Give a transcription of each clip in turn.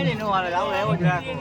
કાંઈ નો આવે આવો એવો જ રાખો.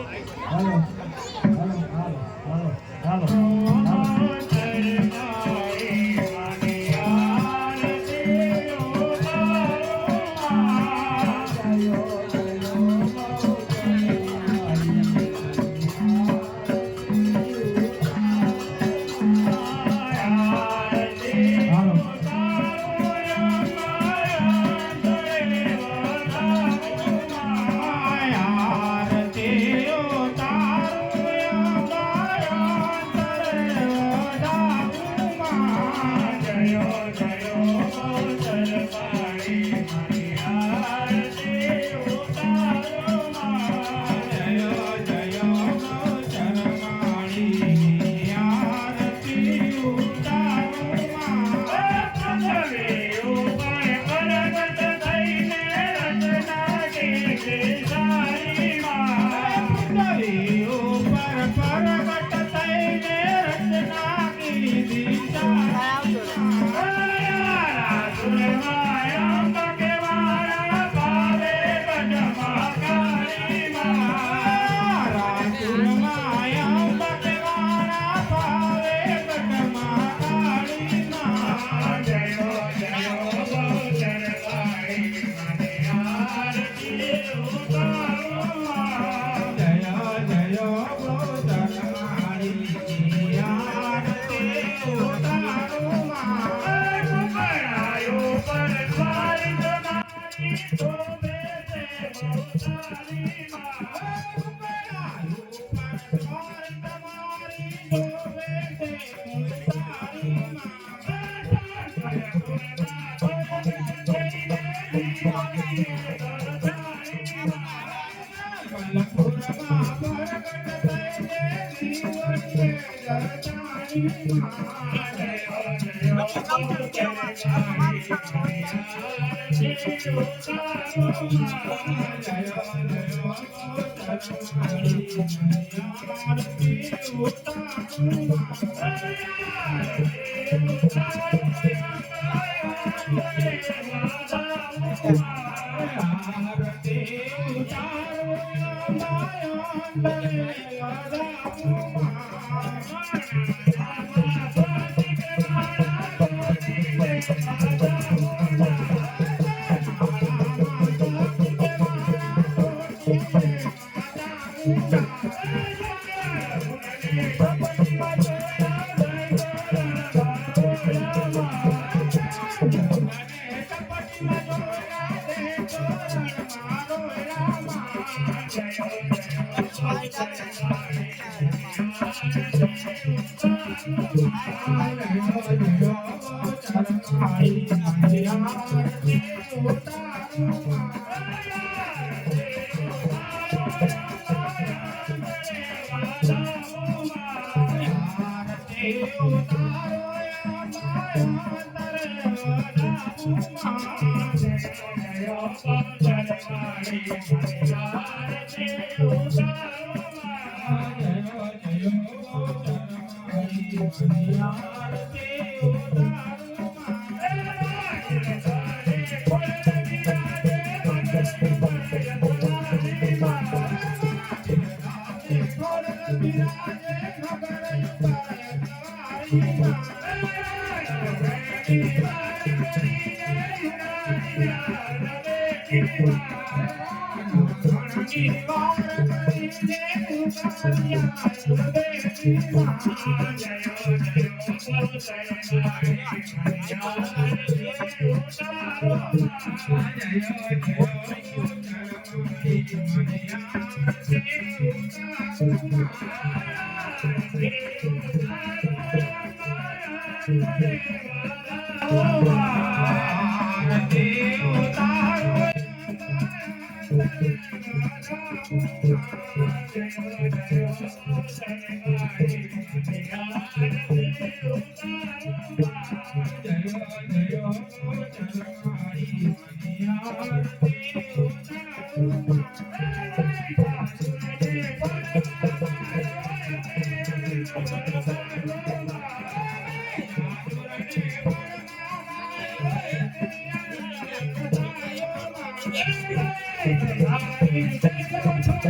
Hey,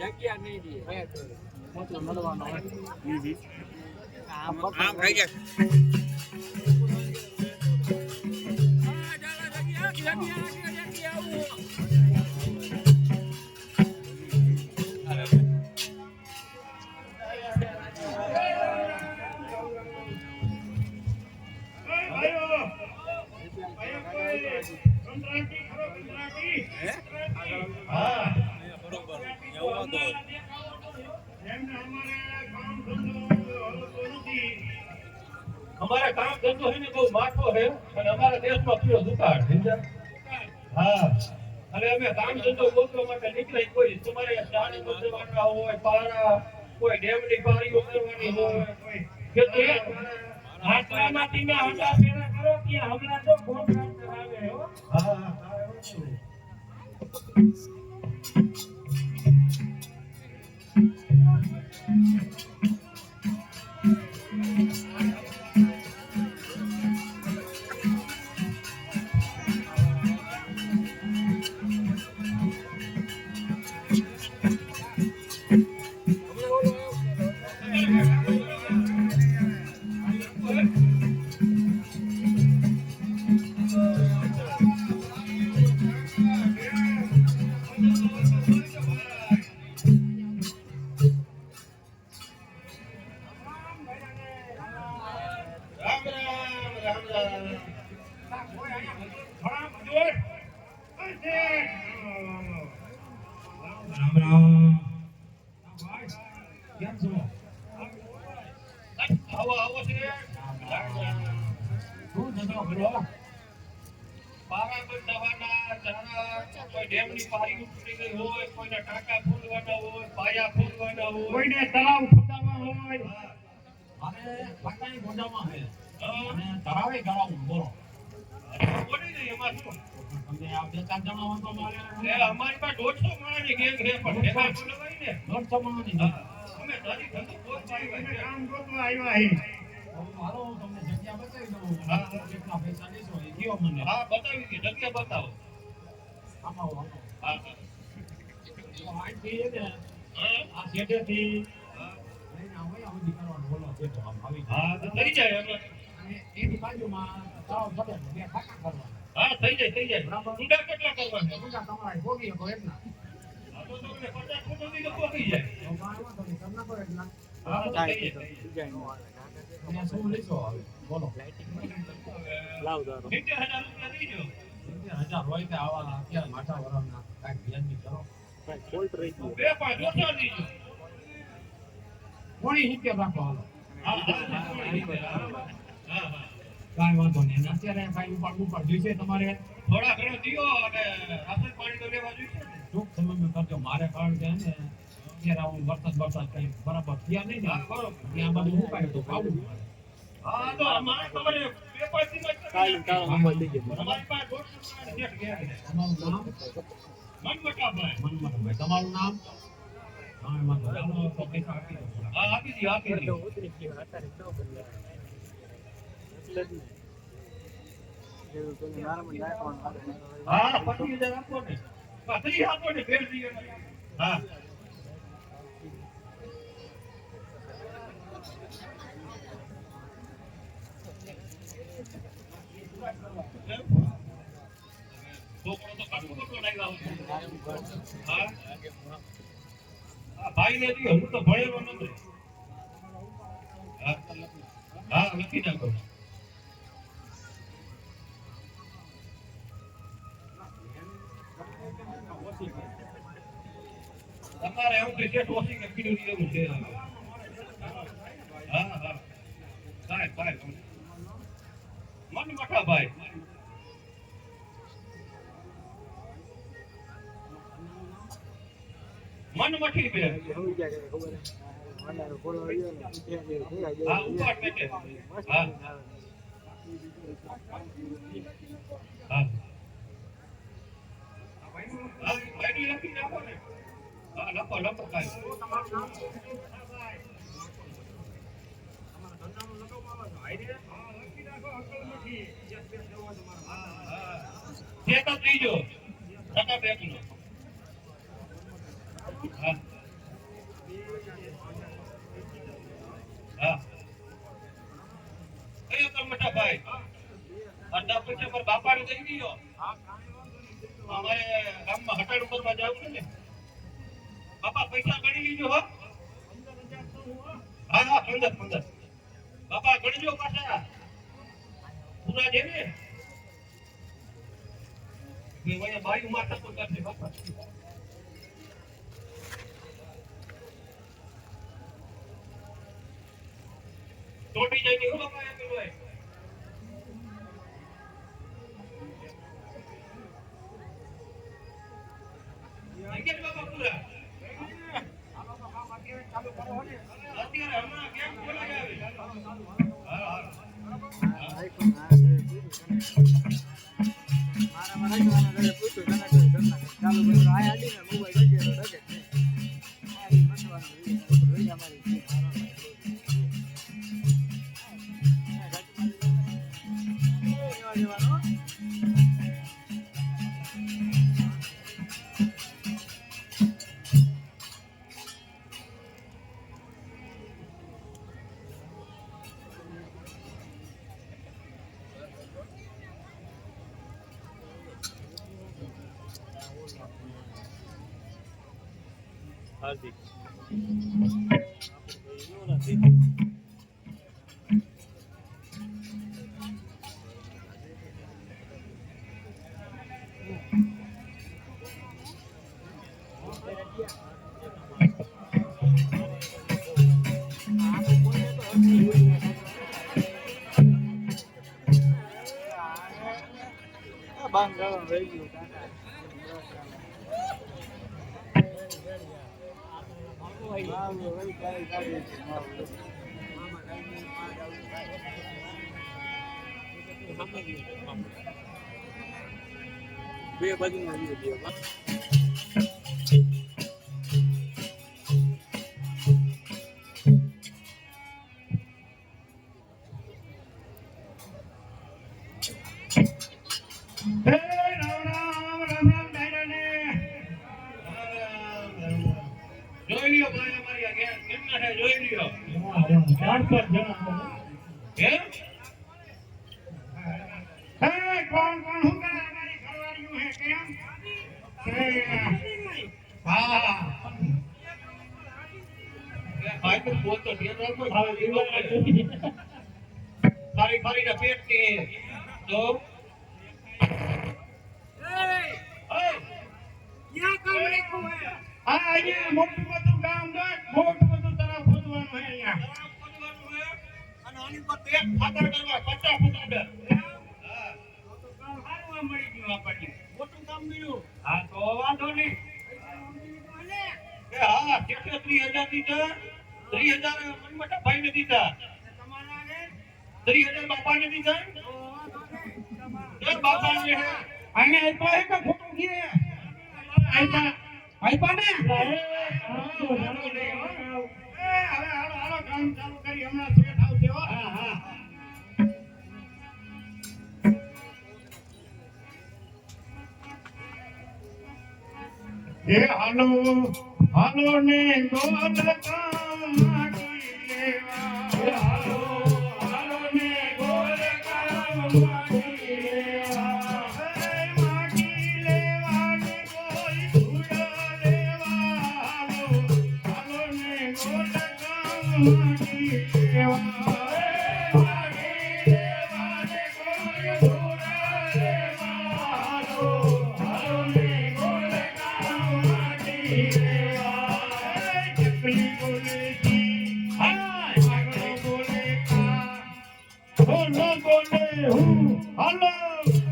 જગ્યા નહીં દે મળવાનો આમ થઈ જાય हमारा काम धंधो है ने बહુ માઠો है અને અમારા દેશમાં કયો દુકાળ સમજા હા અને અમે કામ ધંધો ગોતવા માટે નીકળ્યા કોઈ તમારે શાણી ગોતવાના હોય પારા કોઈ ડેમની પારીઓ કરવાની હોય કોઈ ખેતી હાથમાંથી મે હંડા પેરા કરો કે હમણાં તો ફોન કરાવે હો હા તળાવ ખોદામાં હોય અને પાટાની ગોડામાં હે અને તળાવે ગળાવું બોલો બોલી ને એમાં શું તમને આ બે ચાર જણા હોય તો મારે એ અમારી પાસે 150 માણસની ગેંગ છે પણ એમાં બોલવાય ને 150 માણસની અમે તારી ધંધો પોત આવ્યા કામ ગોતવા આવ્યા હે હાલો તમને જગ્યા બતાવી દઉં હા કેટલા પૈસા લેશો એ કયો મને હા બતાવી દે જગ્યા બતાવો આવો હા આ થી ને આ સેટેથી હા તો થઈ જાય અને એની બાજુમાં ચાવ પડે બે ખાકા કરવા હા થઈ જાય બરાબર ઊંડા કેટલા કરવાના ઊંડા તમારે ભોગી શકો એમના આ તો તમને 50 ફૂટ સુધી તો ભોગી જાય તો મારવા તો તમને પડે એટલા હા થઈ જાય અને શું લેશો હવે બોલો લાવ દો 70000 રૂપિયા દીજો 70000 હોય કે આવા અત્યારે માથા વરાના કાઈ વ્યાજની કરો કાઈ ફોલ્ટ રહી ગયો બે પાંચ ઓછા દીજો કોણી હિતે રાખો હાલો હા કાઈ વાંધો નહીં અત્યારે કાઈ ઉપર જોઈશે તમારે થોડા ઘણો દીઓ અને રાશન પાણી તો લેવા જોઈશે ને ટૂંક સમયમાં કરજો મારે કારણ કે ને અત્યારે હું વરસાદ કઈ બરાબર થયા નહીં ને બરોબર ત્યાં બધું મુકાય તો ખાવું હા તો અમારે તમારે બે પાંચ દિવસ કાઈ નંબર દઈ દે તમારી પાસે 150 સેટ ગયા છે તમારું નામ મનમટાભાઈ તમારું નામ હા મનમટાભાઈ તો પૈસા આપી દો હા આપી દી ઉતરી ગયો અત્યારે તો એટલે જેવું તો નામ નાખવાનું હા 25000 આપો ને 30 આપો ને ફેર દીએ હા છોકરો તો કાઢો હા ભાઈ ને દી હું તો ભણેલો નથી હા લખી નાખો તમારે એવું કે છે ટોસી કે પીડી એવું છે હા હા સાહેબ મન મઠા ભાઈ મન મઠી બે હા ઉપર બેઠે હા હા ભાઈ લખી નાખો ને હા લખો ભાઈ જે તો ત્રીજો ટકા બેઠી હા હા કયો તો મોટા ભાઈ અડધા પૈસા પર બાપાને દઈ દીધો અમારે ગામમાં હટાડ ઉપર જવું છે ને બાપા પૈસા ગણી લીજો હો હા 15 બાપા ગણજો પાછા પૂરા છે ને ભાઈ બાઈ માથા તો કરશે બાપા તોડી જાય હો બાપા એમ હોય અંકેટ બાપા પૂરા અત્યારે હમણાં કેમ બોલાય આવે હા હાર્દિક બાંધવાનું રહી ગયું બે બાજુ ફરી પેટ કે તો અહીંયા મોટું બધું ગામ મોટું બધું તરફ ખોદવાનું છે અહીંયા અને આની પર એક ખાતર કરવા 50 ફૂટ અંદર હા તો કામ સારું મળી ગયું આપણને મોટું કામ મળ્યું હા તો વાંધો નહીં હા 30,000 દીધા 30,000 મનમટા ભાઈ ને દીધા તમારા ને 30,000 બાપા ને દીધા બાપા ને અહીંયા આપ્યા હે કે ખોટું કે આપ્યા આઈપા ને હાલો કામ ચાલુ કરી હમણાં સેટ આવશે હો હા એ હાલો ને ગોલ કામ માગી લેવા હાલો ને ગોલ કામ માગી લેવા માગી લેવા ને માટી દેવા માટી દેવા ને કોઈ ધૂરા દેવા હાલો હાલો ને ગોળ ગામ માટી દેવા ચકલી બોલે જી હાય આગળ બોલે કા બોલો બોલે હું હાલો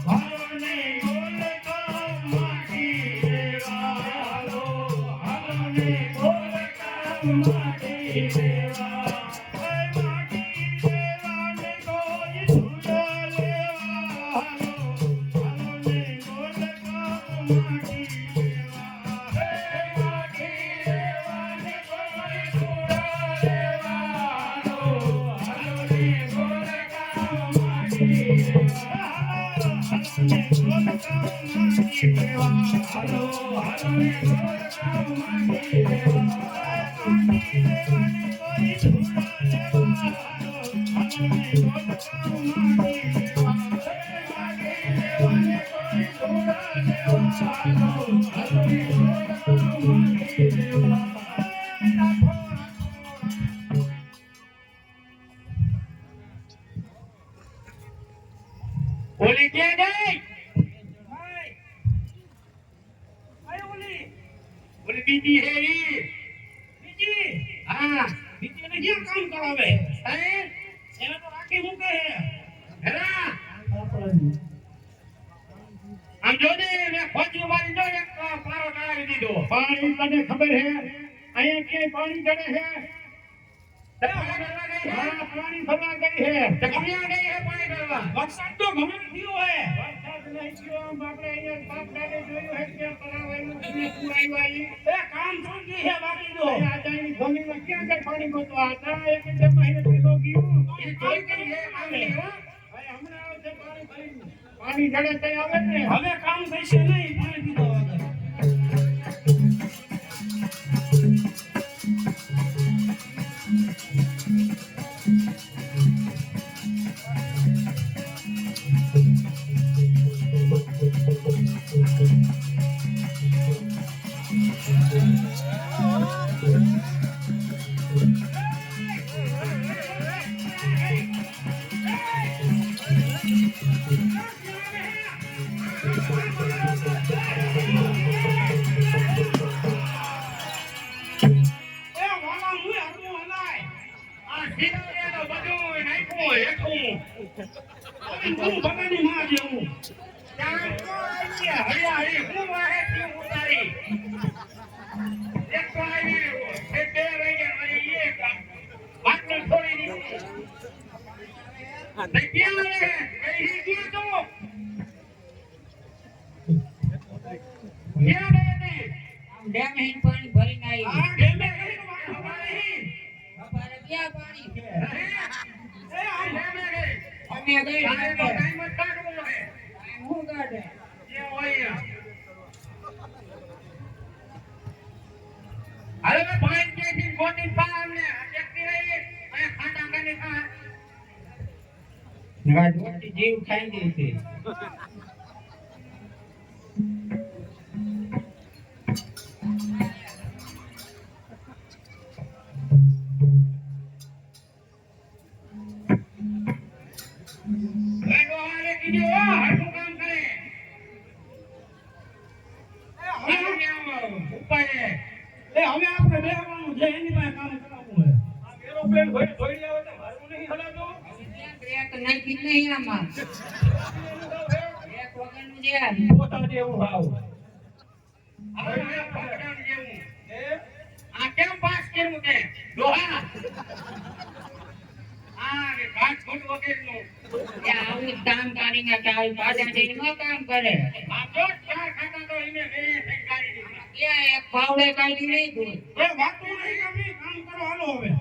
હાલો ને ગોળ ગામ માટી દેવા હાલો હાલો ને ગોળ ગામ માટી દેવા માટી દેવા ને કોઈ ધૂરા લેવા હાલો હાલો ને ગોળ ગામ માટી દેવા માટી દેવા ને કોઈ ધૂરા લેવા હાલો હાલો ને ગોળ ગામ માટી દેવા હાલો ને ગોળ ગામ માટી દેવા હાલો હાલો ને ગોળ ગામ માટી દેવા માટી દેવા ને કોઈ ધૂરા લેવા હાલો હાલો ને ગોળ ગામ માટી દેવા માટી દેવા ને કોઈ ધૂરા લેવા હાલો હાલો ને ગોળ ગામ માટી દેવા રાખો ઓલી કે ગઈ ઓલી બીજી હે ઈ બીજી હા બીજી ને ક્યાં કામ કરાવે હે એને તો રાખી મૂકે હે હેરા આમ જોને મે ખોજી મારી જો એક પારો ડાળી દીધો પાણી તને ખબર હે અહીંયા કે પાણી ચડે હે પાણી ભરવા ગઈ હે ચકમિયા ગઈ હે પાણી ભરવા વરસાદ તો ઘણો થયો હે વરસાદ નહીં થયો આપણે અહીંયા બાપ દાદે જોયું હે કે પરાવાયું ને પુરાયું આવી એ કામ થોડી હે બાકી દો આ જાની જમીનમાં ક્યાં કઈ પાણી ગોતવા હતા એક બે મહિને પેલો ગયું એ જોઈ કે હે આવે હો ભાઈ હમણાં આવશે પાણી ભરીને પાણી ચડે તઈ આવે ને હવે કામ થશે નહીં પાણી પીધો વગર પાણી ભરીને આવી ક્યાં પાણી છે અમે ગઈ હું કાઢે અરે મે પાણી કેથી ગોતી પામને દેખતી રહી અને ખાટા કરીને ખા રાજવતી જીવ ખાઈ ગઈ છે નાખી નહીં આમાં એક વગરનું છે પોતા જેવું ભાવ હવે મે પકડાણ જેવું આ કેમ પાસ કર્યું તે ડોહા આ કે ઘાટ ફૂટ વગરનું કે આવું કામ કરીને કે આવી પાછા જઈને ન કામ કરે આ જો ચાર ખાતા તો એને બે થઈ ગાડી દીધી ત્યાં એક પાવડે કાઢી નહીં તું એ વાતું નહીં અમે કામ કરો હાલો હવે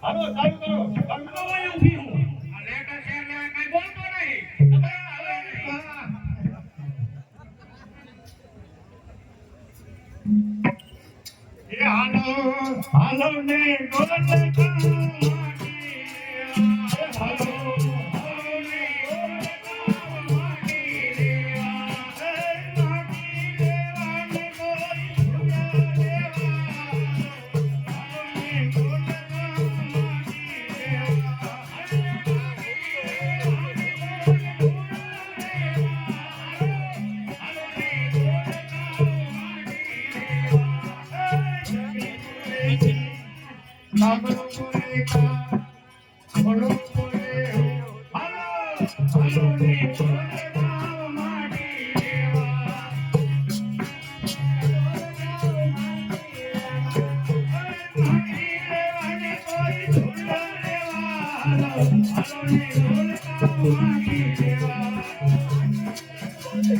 હાલો ચાલુ કરો બંકો હોય ઊભી હું આ લેટર શેર લેવા કાઈ બોલતો નહીં એ હાલો હાલો ને ગોલ કામ હાલો એ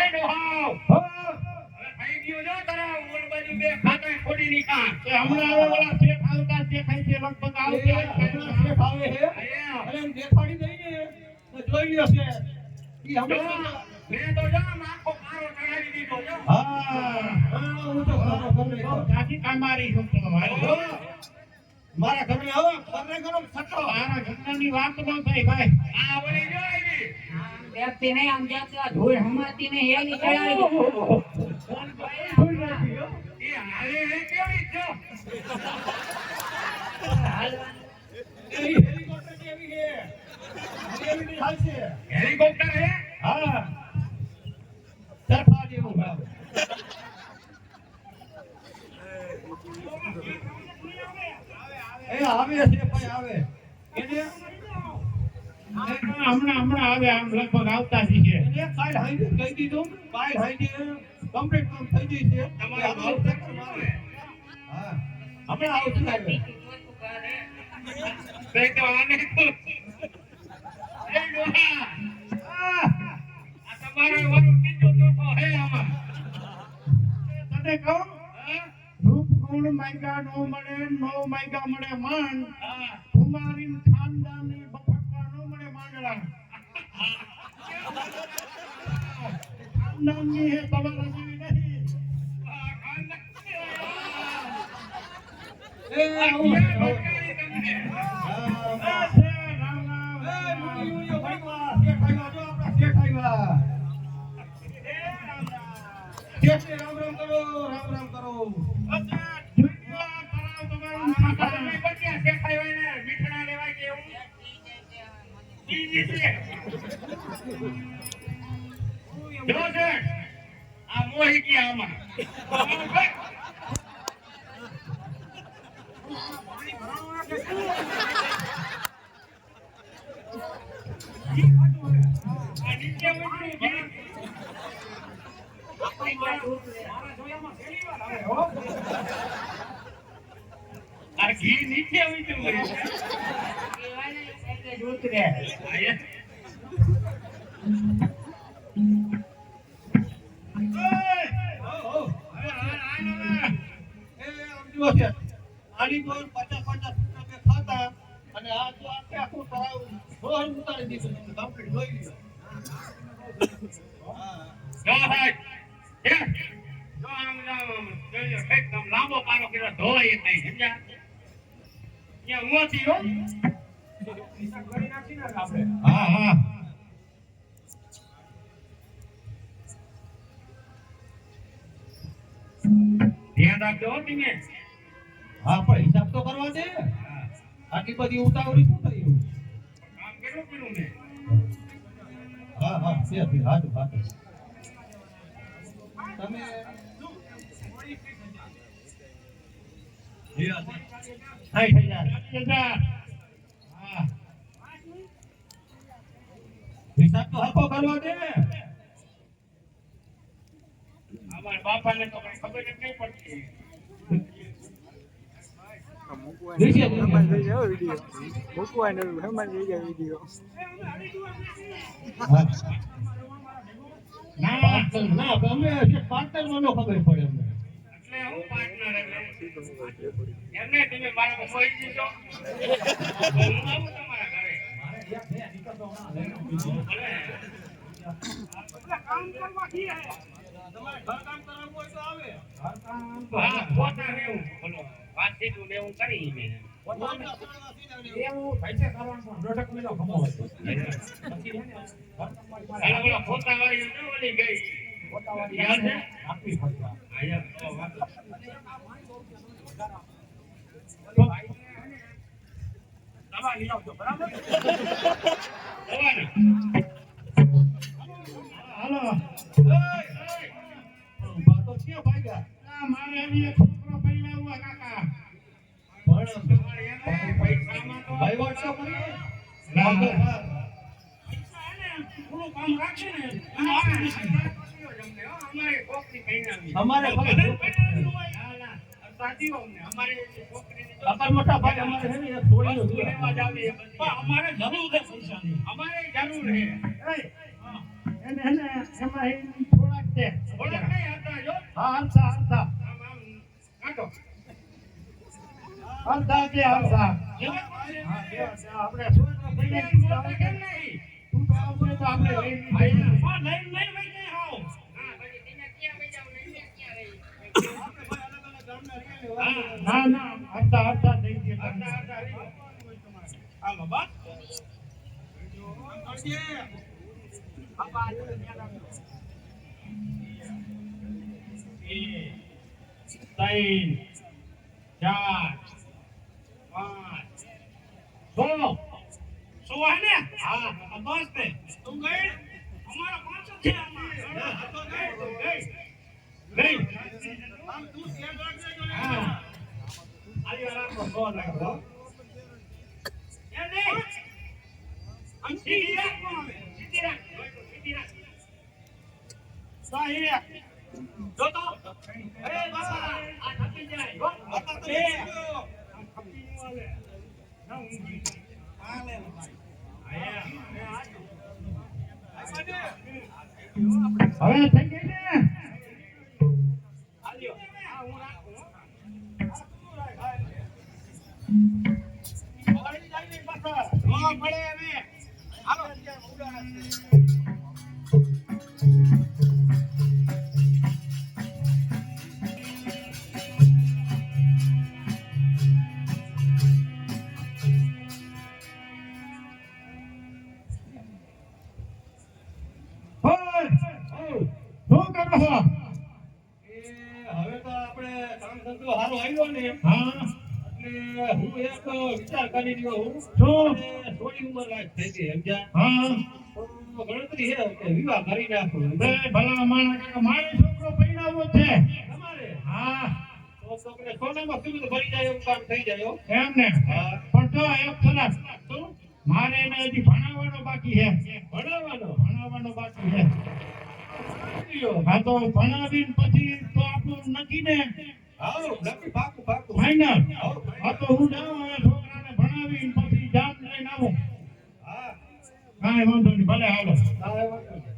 ડોહાવ હો, હવે થઈ ગયું જો તારા ઓલ બાજુ બે ખાતા ખોડી નીકા એ હમણાં હવે ઓલા શેઠ આવતા જ દેખાય છે, લગભગ આવતા જ છે. શેઠ આવે છે આયા અને એમ દેખાડી દઈને તો જોઈ લ્યો છે ઈ જો હમણાં મેં તો જો આખો કારો ચડાવી દીધો જો હા હું તો સારો કરી નાખ્યો. કાકી કામારી છું તો હો, મારા ઘરે આવો ઘરે કરો સટો મારા ઘરનાની વાત ન થાય ભાઈ. આ ઓલી જો એની બેસતી નહીં, આમ જાતે આ ધૂળ હમાતી નહીં, એની ચડાવી. એ હાલે હે કેવી છો એ હેલિકોપ્ટર કેવી છે એવી ની હાલ છે હેલિકોપ્ટર હે હા સરફા જેવું ભાવ એ આવે છે ભાઈ આવે એને હમણાં આવે, આમ લગભગ આવતા જ છે. એને કાલ હાઈડે કહી દીધું કાલ હાઈડે કમ્પ્લીટ કામ થઈ ગઈ છે તમારો ભાવ ચક્કર મારે હા હમણાં આવતું આવે બે તો આને તો એ ડોહા આ તમારો વારો બીજો ચોથો હે આમાં તને કહું, હા રૂપ ગુણ માંગ્યા નો મળે, નો માંગ્યા મળે માન. હા કુમારી ખાનદાની બફકવા નો મળે માંડલા. ખાનદાનની હે તમારા જેવી નહીં. આ ખાનદાન એ આવું આ બકારી તમને હા આ છે રામ રામ. એ મુનિ યુનિયો ભણવા શેઠ આવ્યા જો આપણા શેઠ આવ્યા શેઠને રામ રામ કરો રામ રામ કરો અચ્છા, જોઈવા કરાવ તમારું આ નામ. તમે બચ્યા શેખાય હોય ને મીઠડા લેવાય કે એવું ઈ નીચે જો છે આ મોહી ગયા આમાં આ નીચે ઉતરું ઘી. આ ઘી નીચે ઉતરું હોય છે. એટલે જ ઉતરે. આયા. હો હવે આ નવા એ આમ જુઓ છે આની તો 50 રૂપિયા ખાતા અને આ તો આખે આખું તળાવ બહાર ઉતારી દીધું છે કમ્પ્લીટ જોઈ લ્યો હા જો સાહેબ હે જો આમ જોજો કઈક આમ લાંબો પારો કર્યો ધોવાય નહીં સમજ્યા અહીંયા મોતી હો હા હા ધ્યાન રાખજો હો તમે હા પણ હિસાબ તો કરવા દે આટલી બધી ઉતાવળી શું થયું કામ કર્યું કર્યું મેં હા હા છે હાથ હાથ તમે લે આ 60,000 હા હિસાબ તો હરખો કરવા દે અમારા બાપાને તો કઈ ખબર જ નહીં પડતી દેખીએ મહેમાન લઈ જાઓ વિડીયો મૂકવા ને મહેમાન લઈ જાઓ વિડીયો હા ના પાર્ટનર ના અમે છે પાર્ટનર માં ન ખબર પડે અમને એટલે હું પાર્ટનર એમને તમે મારા કોઈ દીધો હું આવું તમારા ઘરે કામ કરવા કી હે તમારે ઘર કામ કરાવવું હોય તો આવે હા પોતા રહેવું બોલો વાતચીત ને એવું કરી મેં એવું પૈસા કરવાનું પણ 1.5 મહિનો કમાવો છે. પછી છે ને અને બોલો પોતા વાળી ને ઓલી ગઈ પોતાવાળી યાદ છે? આપવી પડશે. આયા તો વાત દવા લઈ આવજો, બરાબર? જવાના હાલો. ઉભા તો ક્યાં ભાગ્યા આ મારે અહીં એક છોકરો પૈણા હુઆ કાકા. તમારે એમ નહીં, પૈસામાં તો ભાઈ વાટકો કરી ના. પૈસા એને થોડું કામ રાખશે ને એમ આવે ને. અમારે છોકરી પૈણાવી. અમારે બધાને પૈણાવ્યું હોય. ના, ના. સાચી વાત ને. અમારે છોકરીની તો અકર મોટા ભાઈ અમારે છે ને એક છોડીનું વસ્તુ દૂર. લેવા જાવી એ બધી. પણ અમારે જરૂર છે પૈસાની. અમારે જરૂર છે. એને એમાં એ થોડાક છે થોડાક નહીં હતા જો. હા હાલતા હાલતા આમ આમ કાઢો. હાલતા કે હાલતા જેવા પણ હા છે. કેવા છે આપણે છોકરા પૈણા પૈણા જોતા કેમ નહીં? તું તો આવશે તો આપણે લઈ લઈએ. પણ લઈને નહીં વહી જાય હાવ. હા, પછી તેને ક્યાં વઈ જાવ ને અહીંયા ક્યાં રહી? આપણે ભાઈ અલગ અલગ ગામના રહીએ ને, હા. ના ના હાલતા હાલતા થઈ ગયા હતા, હતા, રહી. હાલો બસ. ત્રણ, ચાર, પાંચ, છ. શું હોય ને? હા. આ બસ ને. તું ગઈ? અમારા પાંચ જ છે આમાં. હા, તો ગઈ, તું ગઈ. ગઈ. આમ તું ધ્યાન રાખજે જો ને. હા. આવી વાર આપો, સો નાખો. એમ નહીં. આમ સીધી રાખવાનું આવે. સીધી રાખ, સીધી રાખ. સાહી રાખ. જો તો. અરે બાબા, આ થકી જાય. હો. આ તો બે. ગયો. આ થકી ન હાલે. ના ઊંઘી. આ લે ભાઈ. આયા. હવે થઈ ગઈ ને આલ્યો. આ હું રાખું, હો. પાણી જાય ને પાછા. હા, મળે હવે. હાલો ત્યાં ઉડાડા છે. ઓય શું કરો છો એ હવે તો આપણે કામ ધંધો સારો આવ્યો ને હા એટલે હું એક વિચાર કરી રહ્યો હું શું અને થોડી ઉંમર લાયક થઈ ગઈ સમજ્યા હા તો ગણતરી છે કે વિવાહ કરી નાખો બે ભલા માણસ કાકા મારો છોકરો પૈણાવો છે તમારે હા તો છોકરે સોનામાં સુવિધા ભરી જાય એવું કામ થઈ જાય હો. એમ ને હા. પણ જો એક ખરાબ શું? મારે એને હજી ભણાવવાનો બાકી છે ભણાવવાનો ભણાવવાનો બાકી છે લ્યો. હા તો ભણાવીને પછી તો આપણું નક્કી ને હાલો નક્કી પાકું પાકું ફાઈનલ હાલો, હા તો હું જાઉં હવે છોકરાને ભણાવીને પછી જામ લઈને આવું હા કાંઈ વાંધો નહીં ભલે હાલો હા એ વાંધો નહીં.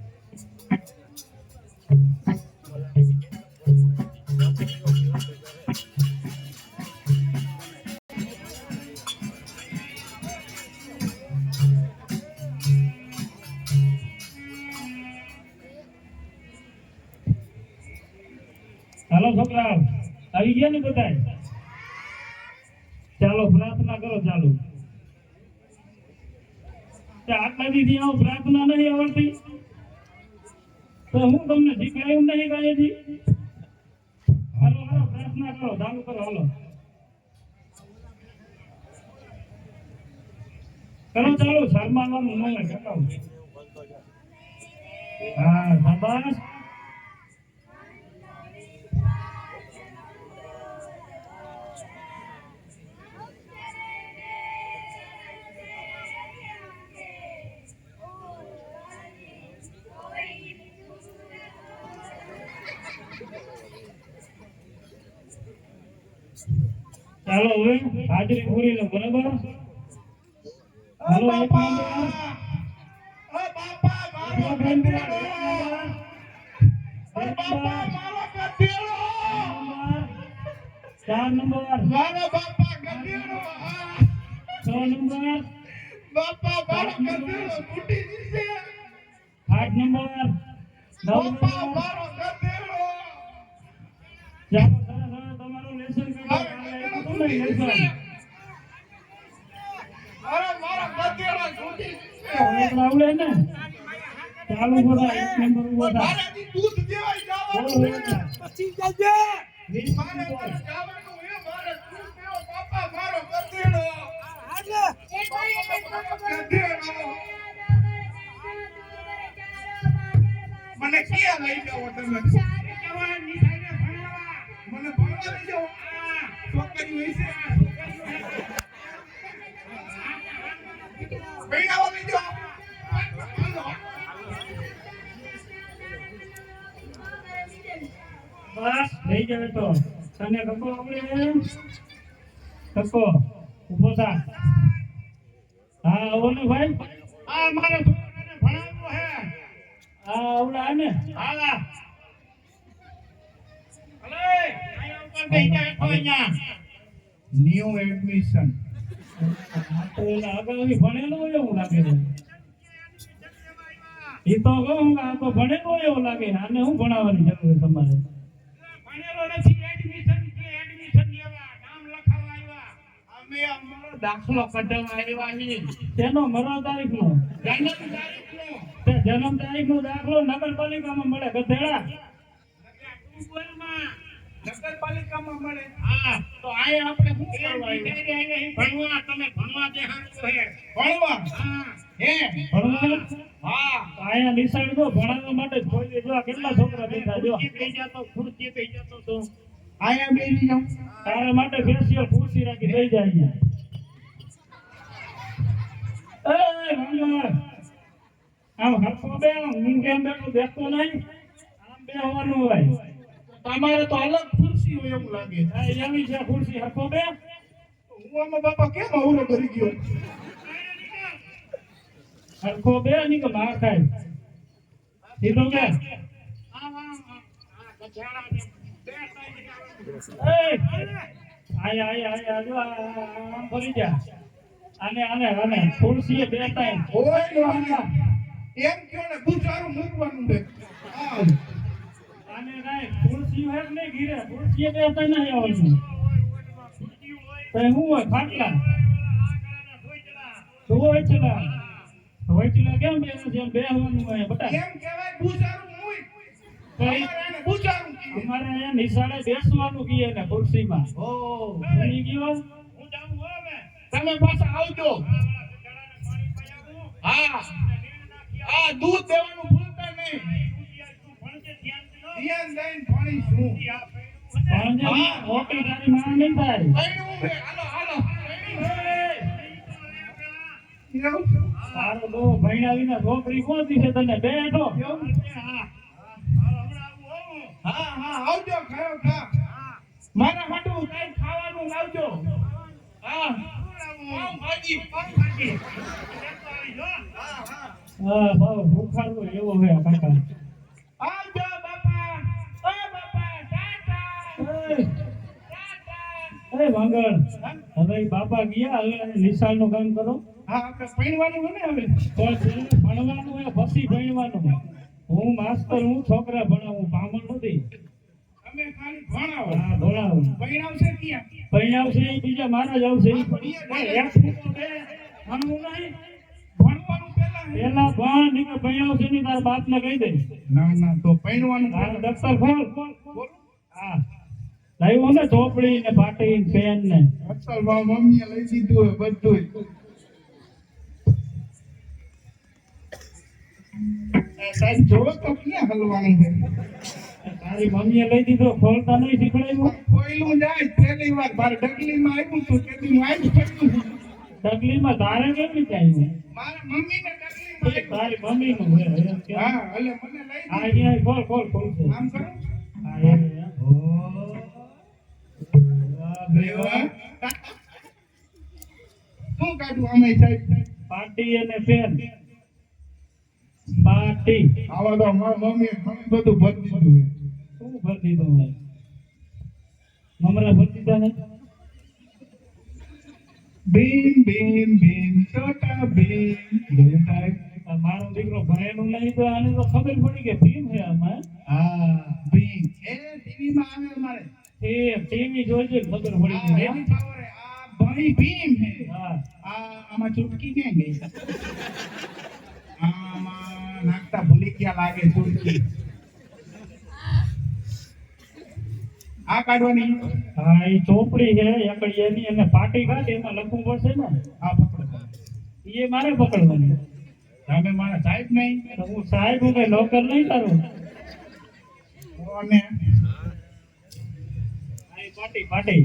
ચાલો છોકરા આવી ગયા ને બધા ચાલો પ્રાર્થના કરો ચાલો આટલા દીધી આવું પ્રાર્થના નહીં આવડતી તો હું તમને શીખવાયું નહીં કાંઈ હાલો હાલો પ્રાર્થના કરો ચાલુ કરો હાલો કરો ચાલો શરમાવાનું ન કરાવો હા શાબાશ ચાલો હવે હાજરી પૂરી લો બરાબર હાલો એક નંબર ઓ બાપા, મારો ગધેડો. ઓ બાપા, મારો ગધેડો. 4 નંબર મારો બાપા ગધેડો. 6 નંબર બાપા, મારો ગધેડો તૂટી જશે. 8 નંબર 9 બાપા, નંબર મારો ગધેડો. ચાલો સરસ તમારું લેસન કરો મારો ગધેડો તૂટી જશે. અરે, મારો ગધેડો તૂટી જશે. આવડે ને ચાલુ બધા 1 નંબર ઉભો થા મારાથી દૂધ દેવાય જવાનું બોલો છે. બેટા. મારે મારે જવાનું છે. મારે દૂધ દેવો. બાપા, મારો ગધેડો. ગધેડો. મને ક્યાં લઈ જાઓ તમે? જવાન નિશાળે ભણાવવા. મને ભણવા લઈ જાઓ. છોકરીઓ હશે. છોકરીઓ થઈ જાય તો તને કકો આવડે કકો ઊભો થા હા આવો ને ભાઈ આ મારે છોકરાને ભણાવવો હે હા આવડા ને હાલા અલે આયા ઉપર બેહી જા હેઠો અહીંયા ન્યુ એડમિશન આ તો એના અગાઉથી ભણેલો હોય એવું લાગે છે એ તો કહું કે આ તો ભણેલો હોય એવું લાગે આને શું ભણાવવાની જરૂર છે તમારે ભણેલો નથી એડમિશન લેવા નામ લખાવવા આવ્યા અમે અમારો દાખલો કઢાવવા આવ્યા છીએ તેનો મરણ તારીખનો જન્મ તારીખનો તે જન્મ તારીખનો દાખલો નગરપાલિકામાં મળે ગધેડા નગરપાલિકામાં મળે હા તો આયા આપણે શું કરવા આવ્યા ભણવા તમે ભણવા દેખાડો હે ભણવા હા હે ભણવા હા આયા નિશાળ તો ભણાવવા માટે જ કોઈ જો આ કેટલા છોકરા બેઠા જો ખુરશી થઈ જતો તો આયા બેસી જાઉં તારા માટે ફેશિયલ ખુરશી રાખી દઈ જાય અહીંયા એ આમ હરખો બે હું કેમ બેઠો દેખતો નહીં આમ બે હોવાનું હોય તમારે તો અલગ ખુરશી હોય એવું લાગે આ એવી છે ખુરશી હરખો બે હું આમાં બાપા કેમ અવરો કરી ગયો હરખો બે ની કે માર ખાય સીધો બે આય આય આય જો આમ ફરી જા આને ખુરશીએ બેઠા ઓય લોહાણા એમ કયો ને ગુજારું મૂકવાનું છે હા આને કાઈ ખુરશી હોય ને ઘીરે ખુરશીએ બેઠા નહીં આવવાનું તો હું હોય ખાટલા ધોઈચલા કેમ બેસે છે બેહવાનું હોય બટા એમ કહેવાય ગુજારું મૂક કઈ અમારે ગુજારું કીધું અમારે અહીંયા નિશાળે બેસવાનું કીએ ને ખુરશીમાં ઓ બની ગયો હું જાઉં હવે તમે પાછા આવજો હા હા દૂધ દેવાનું ભૂલતા નહીં ધ્યાન દઈને ભણીશું પણ જે મોટી તારી માં નહીં થાય ભણ્યું છે. હાલો હાલો તારો બહુ ભણ્યા વિના છોકરી કોણ છે તને બેઠો હા હા આવજો ખાયો ખા મારા માટે કઈ ખાવાનું લાવજો હા ભાજી હા બહુ ભૂખાડવો એવો હે કાકા આવજો બાપા ઓ બાપા ટાટા અરે વાંગણ હવે બાપા ગયા હવે નિશાળનું કામ કરો હા આપણે ભણવાનું છે ને હવે તો છેલ્લે ભણવાનું હોય પછી ભણવાનું હું માસ્તર હું છોકરા ભણાવું પામણ નથી અમે ખાલી ભણાવો હા ભણાવું ભણાવશે ક્યાં ભણાવશે એ બીજા મારા જ આવશે એક ફૂટો બે ભણવું નહીં ભણવાનું પહેલા પેલા ભણ નીકળ ભણાવશે નહીં તારા બાપને કહી દે ના ના તો ભણવાનું તારું દફતર ખોલ બોલો હા લાવ્યો ને ચોપડી ને પાટી ને પેન ને અસલ મમ્મીએ લઈ દીધું હોય બધું સાહેબ જોવો તો ક્યાં હલવાનું છે તારી મમ્મીએ લઈ દીધો ખોલતા નહીં શીખડાયું કોઈલું જાય પહેલી વાર મારે ડગલીમાં આવ્યું હતું તેથી હું આવી પડ્યું તકલીફમાં તારે કેમ રીતે આવ્યું મારા મમ્મીને ડગલીમાં તારી મમ્મી નું હે હા એટલે મને લઈ આ અહીંયા ખોલ ખોલ ખોલ છે આમ કરો હા એ ઓ વાહ બેવા શું કાઢું આમે સાહેબ પાટી અને પેન પાટી આવા તો મારા મમ્મીએ ઘણું બધું ભરી દીધું છે શું ભરી દીધું મમરા ભરી દીધા ને ભીમ ભીમ ભીમ છોટા ભીમ આ મારો દીકરો ભણેલું નહીં તો આને તો ખબર પડી કે ભીમ છે આમાં હા ભીમ એ ટીવીમાં આવે અમારે એ ટીવી જોઈજે ખબર પડી હા ગઈ એની ખબર હે આ ભણી ભીમ હે હા આમાં ચૂટકી ક્યાં ગઈ આમાં નાખતા ભૂલી ગયા લાગે ચૂટકી આ કાઢવાની હા એ ચોપડી છે એકડી એની અને પાટી કાઢે એમાં લખવું પડશે ને આ પકડો એ મારે પકડવાની તમે મારા સાહેબ નહીં તો હું સાહેબ હું કઈ નોકર નહીં કરું અને આ એ પાટી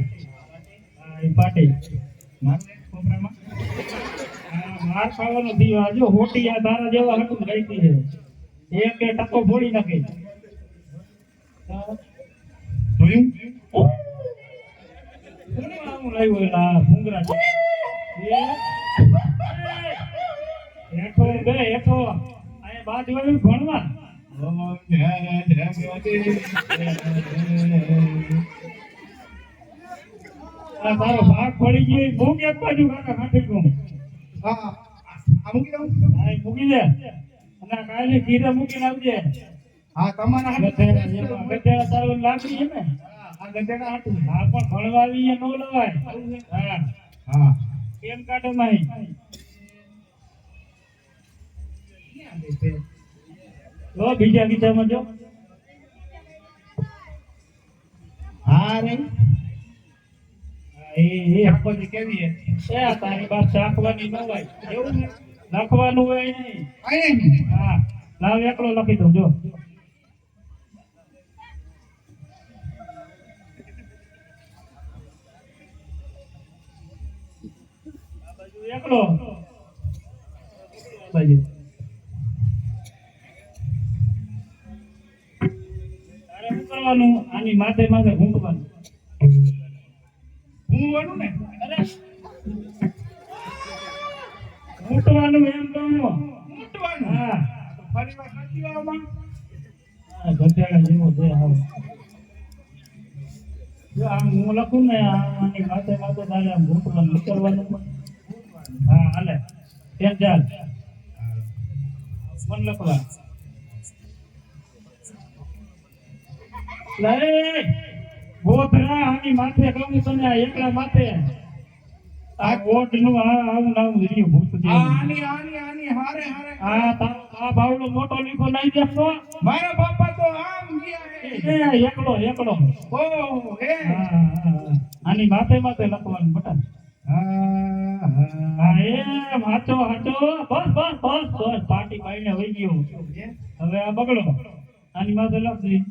હા એ પાટી મારે કોપરામાં આ માર ખાવાનો દીવા જો હોટી આ તારા જેવા હટું ગઈતી છે એક બે ટકો ફોડી નાખી જોઈ જોયું કોને આવું લાવ્યો એલા ભૂંગરા છે? હેઠો બે હેઠો અહીંયા બાજુ આવ્યું ભણવા આ તારો ભાગ પડી ગયો એ મૂક એક બાજુ કાકા કાઢી દઉં. હા આ મૂકી દઉં હા, એ મૂકી દે અને આ કાલે ખીરે મૂકીને આવજે. હા તમારા હાથે ગધેડા તારો લાગી છે ને? આ ગધેડા હાટું હા પણ ભણવા આવી ન લવાય. હા હા કેમ કાઢે માહી? જો બીજા ગીતામાં જો હા રે એ આખો દી કેવી હે એ તારી બાપ ચાખવાની ન હોય એવું ને? લખવાનું હોય નહીં. આઈ નહીં હા લાવ એકલો લખી દઉં જો. આ બાજુ એકલો આ બાજુ તારે શું કરવાનું? આની માથે માથે ઘૂંટવાનું. હું વાળું ને અરે ઘૂંટવાનું એમ કહું. મૂટવાનું હા ફરી વાર નથી આવવામાં હા ગધેડા જેવો છે હાવ. જો આમ હું લખું ને આની માથે માથે તારે આમ ઘૂંટવાનું નીકળવાનું પણ. હા હાલે તેમ ચાલ મન લખવા લે ગોધરા આની માથે કહું તને આ એકલા માથે આ ગોટ નું આવું નાવું રહ્યું ભૂત જેવું. આની આની આની હારે હારે આ તારો આ બાવડો મોટો લીખો લઈ જશો. મારા બાપા તો આમ ગયા હે એકલો એકલો. ઓહ હે હા, આની માથે માથે લખવાનું બટા. હા હા એમ હાચો હાચો બસ બસ બસ બસ પાટી પાઈને વહી ગયો. હવે આ બગડો આની માથે લખી.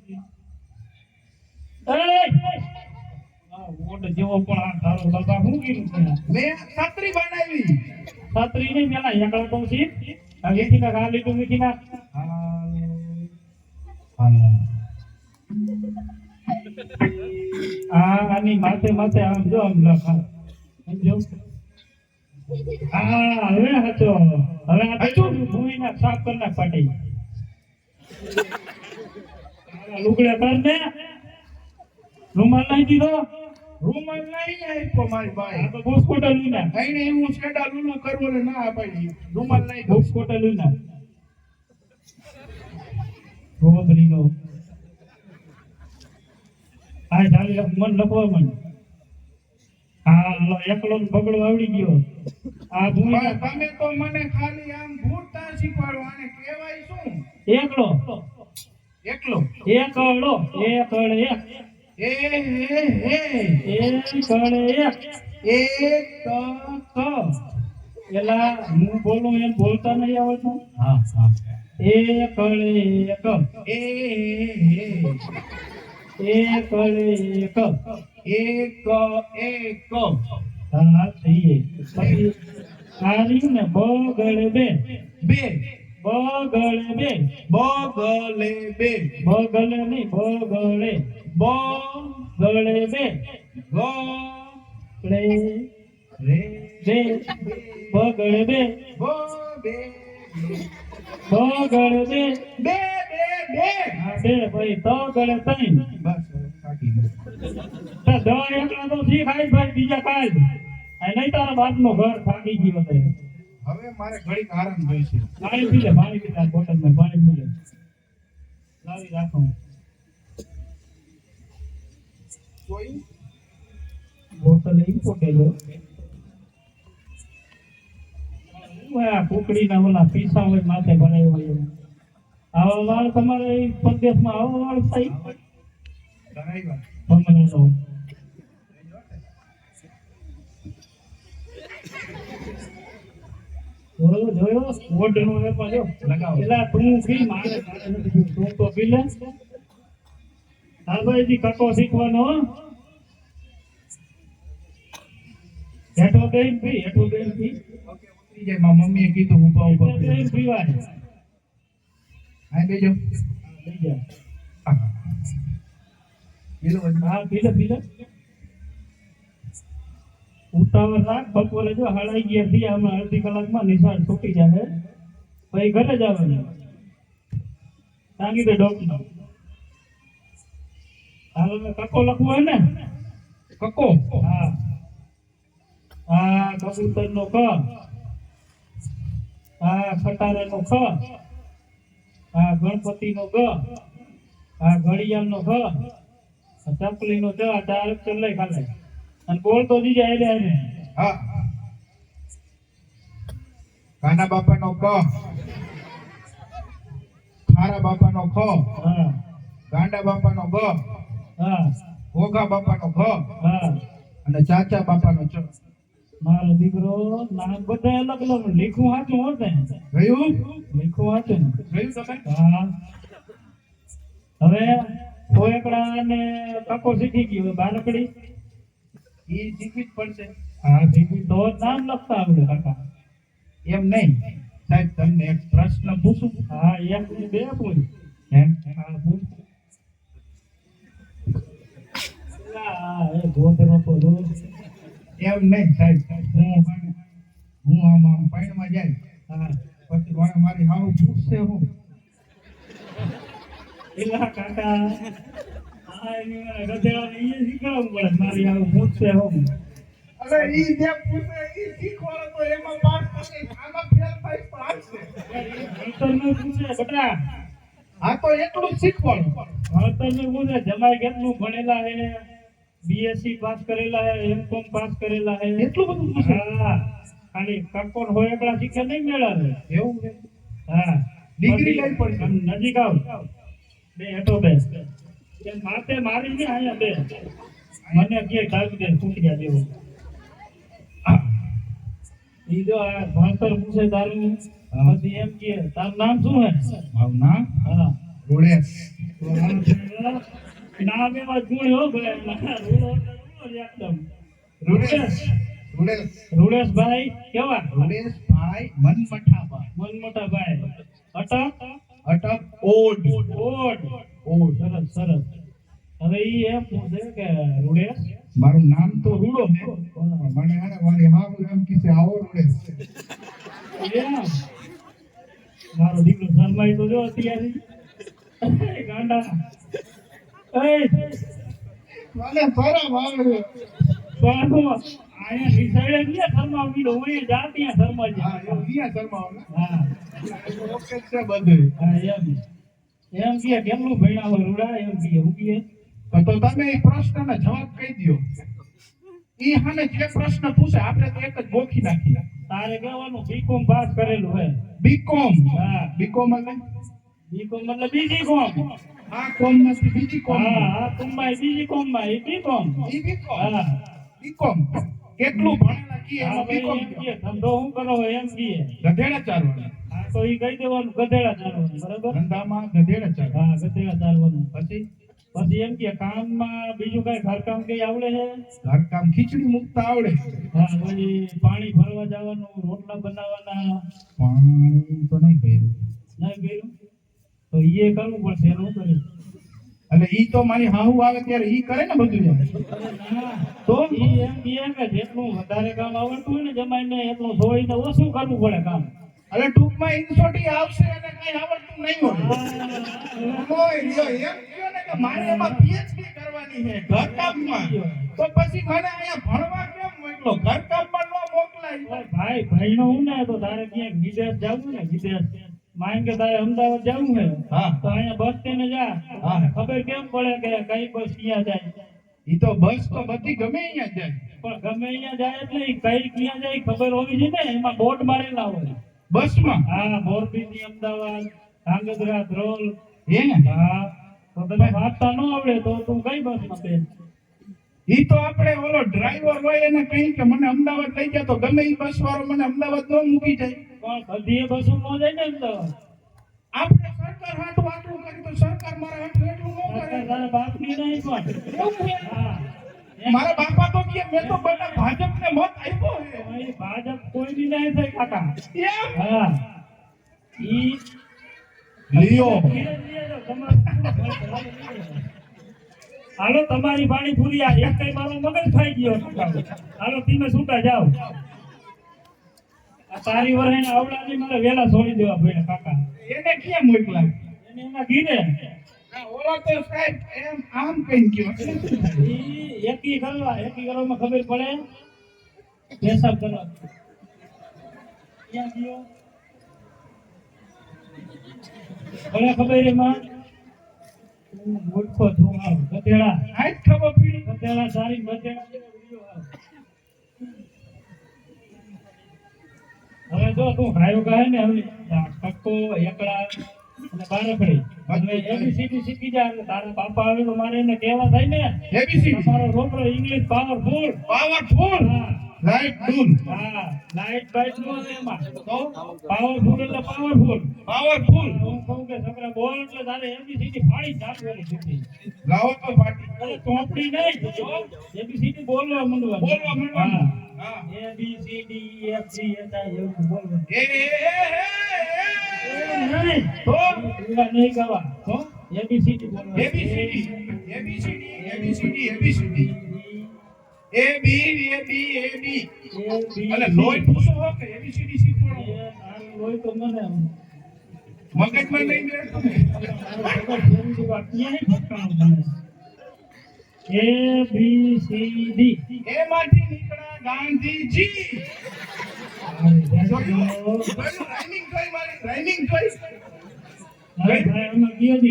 આ ઓડ જેવો પણ આ તારો બાબા શું કીધું છે? મેં છત્રી બનાવી છત્રી નહીં પેલા એકલો તો છે. હવે એથી ના ગાલી તો મીઠી ના. હા આની માથે માથે આમ જો આમ લખા સમજો. હા હવે હાચો હવે આ તો ભૂમિના સાફ કરી નાખ પાટી. લુગડે કર ને રૂમાલ લઈ દીધો. રૂમાલ નહીં આપ્યો મારી બાઈ આ તો બુસ્કોટ લઈ ના. કઈને એવું સેડા લૂલું કરવું ને ના અપાડી રૂમાલ નહીં દઉં બુસ્કોટ લઈ ના. ગોબરીનો આ ચાલી મન લખવા મન. હા લો એકલો ને બગડો આવડી ગયો. આ ભૂમિના પણ તમે તો મને ખાલી આમ ભૂતતા શીખવાડો આને કહેવાય શું એકલો એકલો એકલો એકળ એક એ હે હે એકળ એક એક એલા હું બોલું એમ બોલતા નહીં આવડતું. હા હા એકળ એક એ હે એકળ એક એક હા થઈએ. પછી આ રહ્યું ને બગડે બે બે બગડે બે બગલે બે બગલે નહીં બગડે બગલે બે રે બે બગડે બે બે બગડે બે બે બે હા બે ભાઈ તો ગળે ત્રણ. બસ કાઢી દે તો દવા એકલા તો ઠીક આઈ ભાઈ બીજા કાલ આ નહીં તારા બાપનું ઘર થાકી ગયું છે. હવે મારે ઘડીક આરામ જોઈશે પાણી પી લે બોટલમાં પાણી પી લે લાવી રાખો. જોઈ બોટલ લઈ પોટેલો આ કુકડીના ઓલા પીસા હોય માથે ભરાય હોય એમ. આવા વાળ તમારે પ્રદેશમાં આવા વાળ થાય ધરાઈવા ભમરાનો. જોયો ઓઢનો વેપાર જો લગાવો પેલા તું પી મારે નથી પીવું. તું તો પી લે. હાલભાઈજી કટો શીખવાનો હો. હેઠો દઈને પી હેઠો દઈને પી ઉતરી જાય મારી મમ્મીએ કીધું ઊભા ઊભા હેઠો દઈને પીવાય. આ બેજો લઈ જા. પેલો વળી. હા પીલે ઉતાવળ રાખ, બપોરે જો 11:30 થી આમાં અડધી કલાકમાં નિશાળ છૂટી જાય પછી ઘરે જવાનું. સાંગી દે ડોક્ટર હાલ કક્કો લખવો હોય ને કક્કો. હા કબૂતર નો ક, ખટારા નો ખ, ગણપતિ નો ગ, ઘડિયાળ નો ઘ, ચકલી નો ચ, 4 અક્ષર લઈ ખાલે અને બોલતો દીજે એટલે હા કાના બાપાનો ક, ખારા બાપાનો ખ, હા ગાંડા બાપાનો ગ, હા ઘોઘા બાપાનો ઘ હા. અને ચાચા બાપાનો ચ. મારો દીકરો નામ બધા અલગ અલગ લીખું વાંચું હોત ને ગયું લીખું વાંચું ગયું તમે હા. હવે કોયકડા ને કક્કો શીખી ગયો, બારકડી એ શીખવી જ પડશે. હા શીખી તો જ નામ લખતા આવડે કાકા. એમ નહીં સાહેબ, તમને એક પ્રશ્ન પૂછું. હા એક બે પૂછ. એમ હા પૂછ. એ ગોતરો તો જો. એમ નહીં સાહેબ, હું આમ પાણીમાં જાય હા પછી વાળા મારી હાવ પૂછશે હું. એલા કાકા એની મને ગધેડાને ઈ શીખવાડવું પડે મારી આવું પૂછશે હું. અરે ઈ જે પૂછે ઈ શીખવાડો તો એમાં પાસ કરે, આમાં ફેલ થાય તો આવશે. ભણતરનું પૂછે બેટા, આ તો એટલું જ શીખવાડો. ભણતરનું પૂછે જમાઈ કેટલું ભણેલા હે, બીએસસી પાસ કરેલા હે, એમકોમ પાસ કરેલા હે, એટલું બધું પૂછે. હા ખાલી કક્કોર હોય એકલા શીખે નહીં મેળવે. એવું છે. હા ડિગ્રી લઈ પડશે. આમ નજીક આવ બે હેઠો બે કે માથે મારી ને અહીંયા બે મને કે ડાક દે ફૂટિયા જેવું. ઈ જો આ ભણતર પૂછે તારું પછી એમ કે તારું નામ શું હે? મારું નામ હા રોડેશ. નામ એમાં ગુણ હો ભાઈ, રૂડો જ એકદમ. રૂડેશ રોડેશ રૂડેશભાઈ કેવા? રોડેશભાઈ મનમઠાભાઈ. મનમોટાભાઈ અટક અટક ઓડ. ઓડ. ઓડ. સરસ સરસ. હવે ઈ એમ પૂછે કે રૂડેશ મારું નામ તો રૂડો છે, મને આને મારી હાવ એમ કીધે આવો રોડેશ. એમ મારો દીકરો શરમાઈ તો જો અત્યારે ગાંડા. મને શરમ આવે. બાનો આયા નિસાડે ને શરમા મીડો હોય જાતિયા શરમા હા જા. એવું ક્યાં શરમાવો ને? હા ઓકે છે બધું. હા એમ કે કેટલું ભણ્યા હોય રૂડા એમ કે હું કે તો તમે એ પ્રશ્નનો જવાબ કહી દો. ઈ હાને જે પ્રશ્ન પૂછે આપણે તો એક જ ગોખી નાખીએ. તારે કહેવાનું બીકોમ પાસ કરેલું હે. બીકોમ. હા બીકોમ એટલે બીકોમ મતલબ બીજી કોમ. આ કોમ નથી બીજી કોમ. હા કોમમાં બીજી કોમમાં એ બીકોમ. ઈ બીકોમ. હા બીકોમ કેટલું ભણેલા કી હા એમાં ભાઈ બીકોમ એમ કે ધંધો શું કરો હોય એમ કે ગધેડા ચારવાના. હા તો ઈ કહી દેવાનું ગધેડા ચાલવાનું બરાબર. ધંધામાં ગધેડા ચારવાના. હા ગધેડા ચાલવાનું. પછી પછી એમ કે કામમાં બીજું કઈ ઘરકામ કઈ આવડે છે? ઘરકામ ખીચડી મુકતા આવડે. હા પછી પાણી ભરવા જવાનું, રોટલા બનાવવાના પાણી તો નહીં કર્યું. નહીં કર્યું તો એ કરવું પડશે. એનું કર્યું એટલે ઈ તો મારી હાહુ આવે ત્યારે ઈ કરે ને બધું એમ. તો ઈ એમ કહે કે જેટલું વધારે કામ આવડતું હોય ને જમાઈને એટલું જોઈને ઓછું કરવું પડે કામ. એટલે ટૂંકમાં ઇન્સોટી આવશે અને કઈ આવડતું નહીં હોય. કોઈ લ્યો એમ કયો ને કે મારે એમાં પીએચડી કરવાની છે ઘરકામમાં, તો પછી મને અહીંયા ભણવા કેમ મોકલો? ઘરકામમાં ન મોકલાય. ભાઈ ભાઈનો હું ને તો તારે ક્યાંક વિદેશ જવું ને વિદેશ માન કે તારે અમદાવાદ જવું હે હા. તો અહીંયા બસ સ્ટેન્ડે જા. હા. ખબર કેમ પડે કે કઈ બસ ક્યાં જાય? ઈ તો બસ તો બધી ગમે અહીંયા જાય. પણ ગમે અહીંયા જાય એટલે ઈ કઈ ક્યાં જાય ખબર હોવી જોઈએ ને. એમાં બોર્ડ મારેલા હોય. બસમાં હા મોરબી થી અમદાવાદ, ધાંગધ્રા, ધ્રોલ. હે ને? હા તો તને વાંચતા ન આવડે તો તું કઈ બસમાં બેસ? ઈ તો આપણે ઓલો ડ્રાઈવર હોય એને કહી કે મને અમદાવાદ લઈ જા, તો ગમે ઈ બસ વાળો મને અમદાવાદ ન મૂકી જાય. પણ બધી બસો ન જાય ને અમદાવાદ. આપણે સરકાર હાટું આટલું કરી તો સરકાર મારા હાટું એટલું ન કરે. તારા બાપની નહીં પણ. એવું છે? હા મારા બાપા તો કહે મેં તો બધા ભાજપને મત આપ્યો છે. ભાઈ ભાજપ કોઈ દી નહીં થાય કાકા. એમ? હા ઈ લ્યો. ધીરે ધીરે જો તમારું પૂરું ભણતર. હાલો તમારી પાણી પૂરી આ એક કઈ મારો મગજ ખાઈ ગયો હાલો તમે છૂટા જાઓ આ તારી વરણે આવડાની મારે વેલા છોડી દેવા પડ્યા કાકા એને ક્યાં મોકલા એને એના ઘીરે ઓલા તો સાહેબ એમ આમ કઈ ગયો ઈ એકી કરવામાં ખબર પડે પેશાબ કરવા ક્યાં ગયો ભલે ખબર એમાં મૂર્ખો છું આવ ગધેડા આજ ખબર પડી ગધેડા સારી ગધેડા હવે જો તું ખાયો કહે ને હવે ટક્કો એકડા અને બારકડી હવે એબીસીડી શીખી જા એટલે તારા બાપા આવે તો મારે એને કહેવા થાય ને એબીસીડી તમારો છોકરો ઇંગ્લિશ પાવરફુલ પાવરફુલ હા રાઈટ ડૂન હા લાઈટ બાઈટ નો છે એમાં તો પાવરફુલ એટલે પાવરફુલ પાવરફુલ હું કહું કે છોકરા બોલ એટલે તારે એબીસીડી ફાડી જ નાખવાની શીખી લાવો તો પાટી અરે ચોપડી નહીં એબીસીડી બોલવા માંડવા બોલવા માંડવાનું. હા હા. A B C D E F G H I એવું બોલવાનું એ નહીં તો એવા નહીં ગાવા તો એબીસીડી બોલવાનું એબીસીડી એબીસીડી એબીસીડી એ બી એ બી એ બી અલે લોહી પૂછો હો કે એબીસીડી શીખવાડો મગજમાં નહીં બેઠો ને A B C D એમાંથી નીકળ્યા ગાંધીજી જોયું રાઇમિંગ કઈ મારી રાઇમિંગ કઈ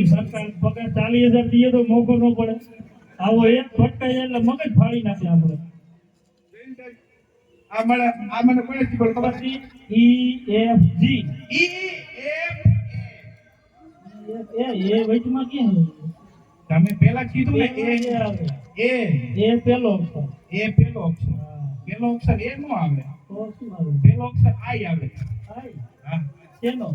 સરકાર પગાર 40,000 દીએ તો મોકો ન પડે આવો એક ફટકાય એટલે મગજ ફાડી નાખે આપણે આ મને કોને ખબર ખબર પછી E F G E F એ વચમાં ક્યાં તમે પેલા કીધું ને આવે એ એ પેલો અક્ષર એ પેલો અક્ષર પેલો અક્ષર એ નો આવે તો શું આવે પેલો અક્ષર આઈ આવે આઈ હા કેનો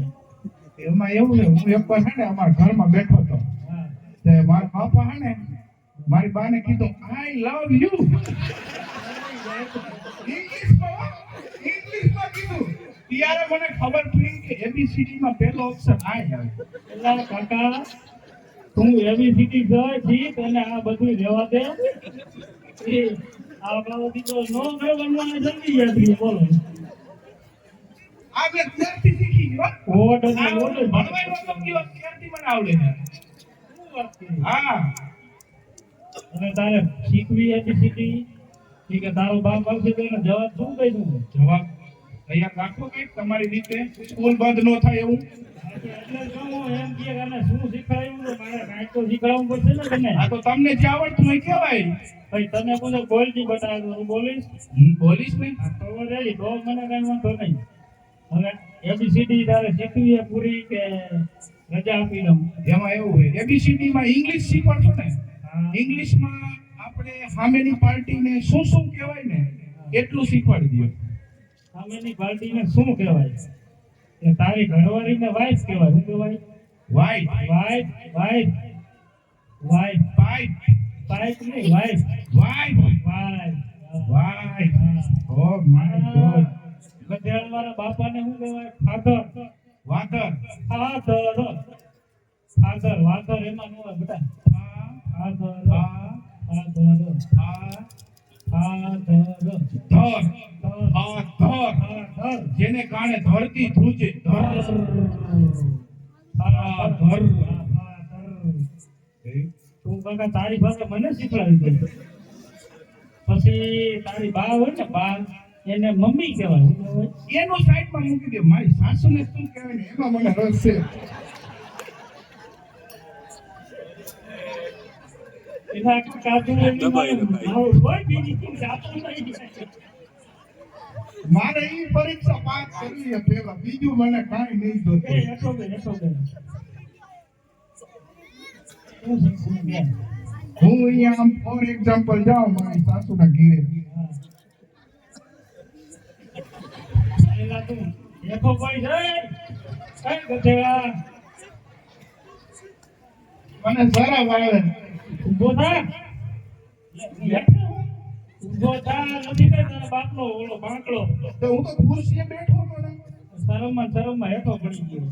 એમાં એવું ને હું એક વાર છે ને અમારા ઘરમાં બેઠો હતો હા તે મારા બાપા હે ને મારી બાને કીધું આઈ લવ યુ ઇંગ્લિશમાં કીધું ત્યારે મને ખબર પડી કે એબીસીડી માં પહેલો અક્ષર આઈ આવે એલા કાકા તું એબીસીડી ગઈ ઠીક અને આ બધું રહેવા દે એ આ બાબતી તો નો ગયો બનવાને જલ્દી યાદ રહી બોલો આ મેં ત્યારથી શીખી ગયો ઓટ અને ઓટ ભણવાનો તો ગયો ત્યારથી મને આવડે છે હા અને તારે શીખવી એબીસીડી ઠીક તારો બાપ આવશે તો એનો જવાબ શું કહી દઉં જવાબ તૈયાર રાખો કઈક તમારી રીતે સ્કૂલ બંધ ન થાય એવું એટલે જો હું એમ કે અને શું શીખવાડ્યું તો મારે કાંઈક તો શીખવાડવું પડશે ને તને આ તો તમને જે આવડતું હોય કહેવાય ભાઈ તને પૂછો બોલતી બતાવે તો હું બોલીશ બોલીશ ને તો રેડી તો મને કઈ વાંધો નહીં હવે એબીસીડી તારે શીખવી એ પૂરી કે રજા આપી દઉં એમાં એવું હોય એબીસીડી માં ઇંગ્લિશ શીખવાડશો ને હા. ઇંગ્લિશમાં આપણે સામેની પાર્ટીને શું શું કહેવાય ને એટલું શીખવાડી દો સામેની પાર્ટીને શું કહેવાય એ તારી ઘરવાળીને વાઈફ કહેવાય શું કહેવાય white wife wife wife white wife નહીં wife white wife white oh my God ગધેડ વાળા બાપાને શું કહેવાય ફાધર વાતર ફાધર ફાધર વાધર એમાં ન હોય બેટા ફાધર ફાધર ફાધર ધર ધર જેને કારણે ધરતી ધ્રુજે ધર ફાધર તું કાકા તારી ભાષા મને શીખવાડી દે પછી તારી બા હોય ને બા એને મમ્મી કહેવાય શું કહેવાય એનો સાઈડમાં મૂકી દે મારી સાસુને શું કહેવાય ને એમાં મને રસ છે એના કાચું એની મારું હોય બીજી કોઈ જાતું નહીં મારે ઈ પરીક્ષા પાસ કરવી છે પેલા બીજું મને કાંઈ નહીં એ જોતું એસો બે શું શીખવું બેન હું અહીંયા આમ ફોર એક્ઝામ્પલ જાઉં મારી સાસુના ઘીરે એલા તું એકો કોઈ જાય કઈ ગધેડા મને શરમ આવે ઉભો થા ઉભો થા નથી કઈ તારા બાપનો ઓલો બાંકડો તો હું તો ખુરશીએ બેઠો હતો ને શરમમાં હેઠો પડી ગયો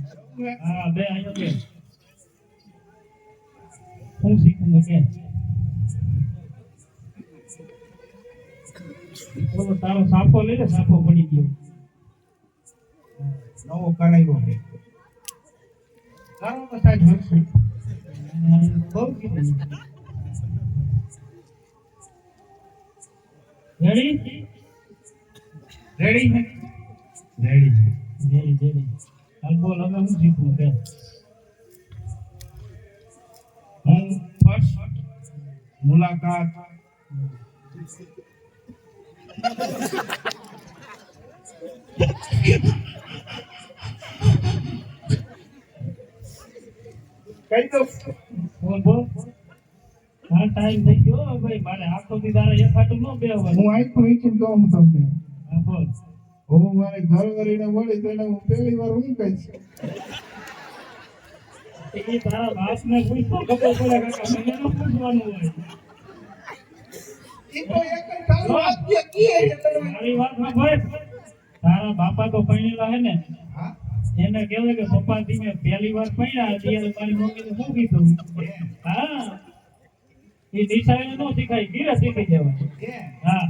હા બે અહીંયા બે હું શીખું કે ઓલો તારો સાપો લઈ લે, સાપો પડી ગયો. નવો કરાવ્યો છે કરો તો સાહેબ હરશે. બહુ કીધું. રેડી? રેડી છે રેડી. હાલ બોલ, હવે હું શીખવું કે? હું ફર્સ્ટ મુલાકાત કઈ દો બોલ. હા, ટાઈમ થઈ ગયો ભાઈ, મારે આખો દી તારે એક હાટું ન બેહવાનું. હું આખું ઈચ્છું તો હું તમને હા બોલ. હું મારી ઘરવાળીને મળી તો એને હું પહેલી વાર હું કહીશ એ તારા બાપને પૂછતો ખબર પડે કાકા, મને ન પૂછવાનું હોય. ઈ તો એક જ ખાલી વાત છે કી છે તમે મારી વાત સાંભળ. તારા બાપા તો પૈણેલા હે ને, હા એને કહેવાય કે પપ્પા થી મેં પહેલી વાર પૈણ્યા ત્યારે મારી મમ્મીને શું કીધું? હા, એ નિશાળે ન શીખાય, ધીરે શીખી જવાય. એ હા,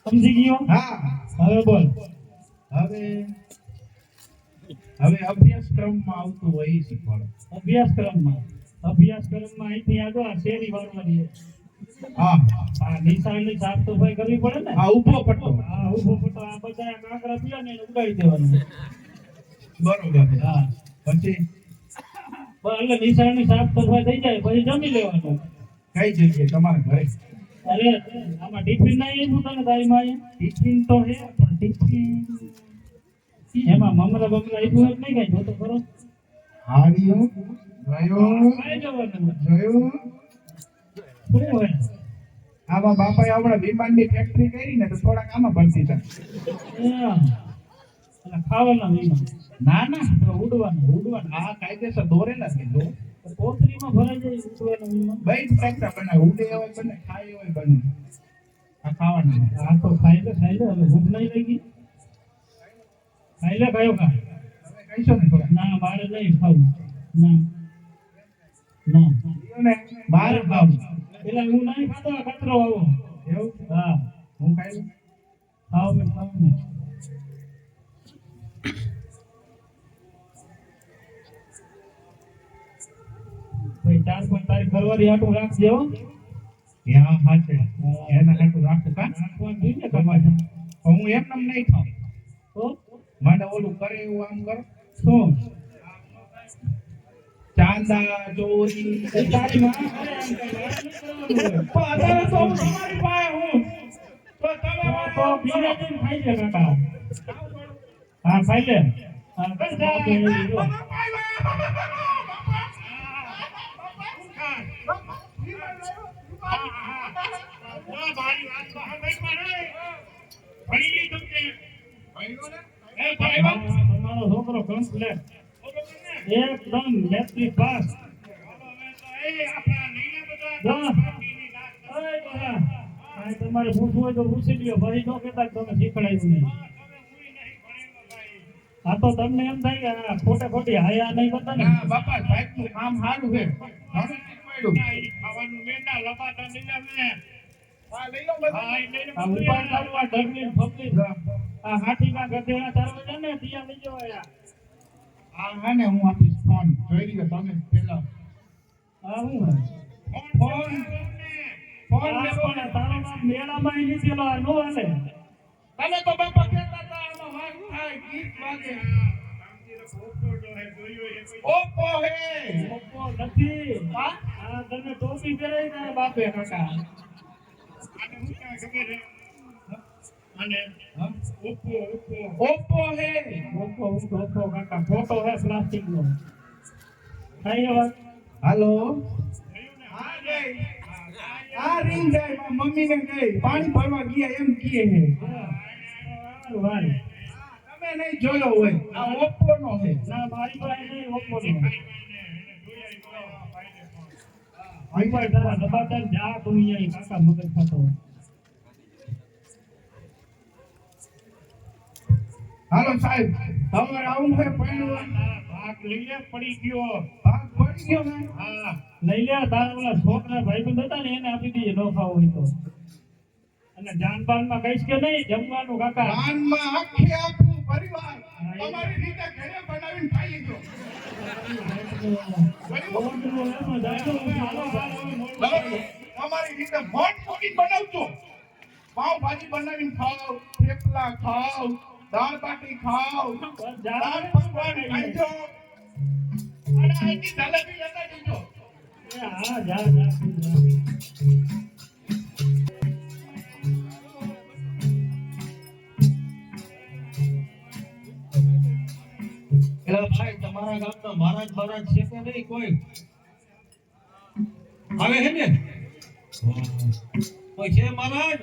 સમજી ગયો? હા હવે બોલ. હવે અભ્યાસક્રમમાં આવતું હોય એ શીખવાડો અભ્યાસક્રમમાં અહીંથી આગળ આ શેરી વાળવાની છે. હા આ નિશાળની સાફ સફાઈ કરવી પડે ને. આ ઊભો પટ્ટો હા, ઊભો પટ્ટો, આ બધા કાંકરા પીડા ને એને ઉડાડી દેવાનું. બરોબર હા, પછી બસ એટલે નિશાળની સાફ સફાઈ થઈ જાય પછી જમી લેવાનું. કઈ જગ્યાએ તમારા ઘરે અરે આમાં ટિફિન ના એવું તને તારી માએ? ટિફિન તો હે પણ ટિફિન એમાં મમરા બમરા એવું જ નહીં કાંઈ જોતો ખરો? હાર્યું ગયો ખાઈ જવાનું. જોયું શું હોય? આમાં બાપાએ આપણા વિમાનની ફેક્ટરી કરી ને તો થોડાક આમાં ભરતી હતા એમ. એટલે ખાવાના વિમાં. ના ના તો ઉડવાનું. આ કાયદેસર દોરેલા છે જો તો કોથળીમાં ભરાઈ જાય ઉડવાના વિમાં. બઈ ફેક્ટરી બનાવે ઉડે હોય બને ખાય હોય બને આ ખાવાનું આ તો ખાઈ લે હવે ભૂખ નહીં લાગી. ખાઈ લે કયો ખા. હવે કહીશો ને થોડા ના, મારે નહીં ખાવું. ના ને બહાર ખાવું પેલા હું નહીં ખાતો, આ કચરો આવો. એવું હા, હું ખાઈ લઉં ખાવ ને. ભાઈ 4 પણ તારી ઘરવાળી હાટું રાખજે હો. ત્યાં હાથે એના હાટું રાખું કા રાખવાનું જોઈએ તમારે. હું એમ નામ નહીં ખાઉં તો મને ઓલું કરે એવું આમ કરો શું? ચાંદા ચોરી તારી માં કરે એમ કઈ વાત નહીં કરવાનું હોય. પણ અત્યારે તો હું તમારી પાસે હું તો તમે તો બીજા દિન ખાઈ લે કાકા. હા, ખાઈ લે. હા, બસ આ તો એવી જો. મારી વાત તો સાંભળવા ભણી લીધું તે એ હા, ભાઈ તમારો છોકરો કમ્પ્લેટ એકદમ મેટ્રિક પાસ. તમારે પૂછવું હોય તો પૂછી લ્યો, ભાઈ નો કહેતા કે તમે શીખડાયું નહીં. આ તો તમને એમ થાય કે આ ખોટે ખોટી હાયા નહીં કરતા ને. ના બાપા સાહેબનું કામ સારું છે ઘણું શીખવાડ્યું. ખાવાનું મેંડા લપાતા લીધા મેં હા લઈ લો બધું. હા એ લઈને આ ઉપાડ ચાલુ, આ ઢગલી ને ફબલી, આ હાથીના ગધેડા ચાલવા જાય ને ત્યાં લઈ જવાય. હા હા ને હું આપીશ ફોન જોઈ લીધો તમે પેલા આ શું હોય? ફોન ફોન આ લેવો પણ તારો નામ મેળામાં ય લીધેલો, આ નો હાલે. તમે તો બાપા કહેતા હતા આમાં વાત થાય ગીત વાગે ઓપ્પો હે ઓપ્પો નથી. હા આ તને ટોપી પહેરાવી તારા બાપે કાકા. આને હું ક્યાં ખબર છે અને ઓપ્પો ઓપ્પો હે ઓપ્પો કાકા ફોટો હે પ્લાસ્ટિક નો. થાય એ વાત? હાલો હા ગઈ આ રીંગ જાય મારા મમ્મીને ગઈ પાણી ભરવા ગયા એમ કહે હે સારું, હાલ. તમે નહીં જોયો હોય આ ઓપ્પો નો છે ના, મારી પાસે નહીં ઓપ્પો નો. અહીં ઉપર તારા લબાદાર જા તું અહીંયા કાકા મગજ ખાતો. હાલો સાહેબ તમારે આવું છે પહેલું ભાગ લઈને પડી ગયો ભાગ પડી ગયો ને હા લઈ લે, તારા ઓલા છોકરા ભાઈબંધ હતા ને એને આપી દઈએ, ન ખાવો હોય તો. અને જાનબાનમાં કહીશ કે નહીં જમવાનું કાકા દાનમાં આખે આખું પરિવાર તમારી રીતે ઘરે બનાવીને ખાઈ લીધો. ઓરડું એમાં જાજો, હાલો, હાલો, બરાબર? તમારી રીતે મોટ મોટી બનાવજો. પાવભાજી બનાવીને ખાઓ, થેપલા ખાઓ, દાળ બાટી ખાઓ, દાળ પકવાન ખાજો. અને અહીંથી જલેબી લેતા જજો. હા જા જા એલા ભાઈ તમારા ગામના મહારાજ છે કે નહીં કોઈ આવે છે ને કોઈ છે મહારાજ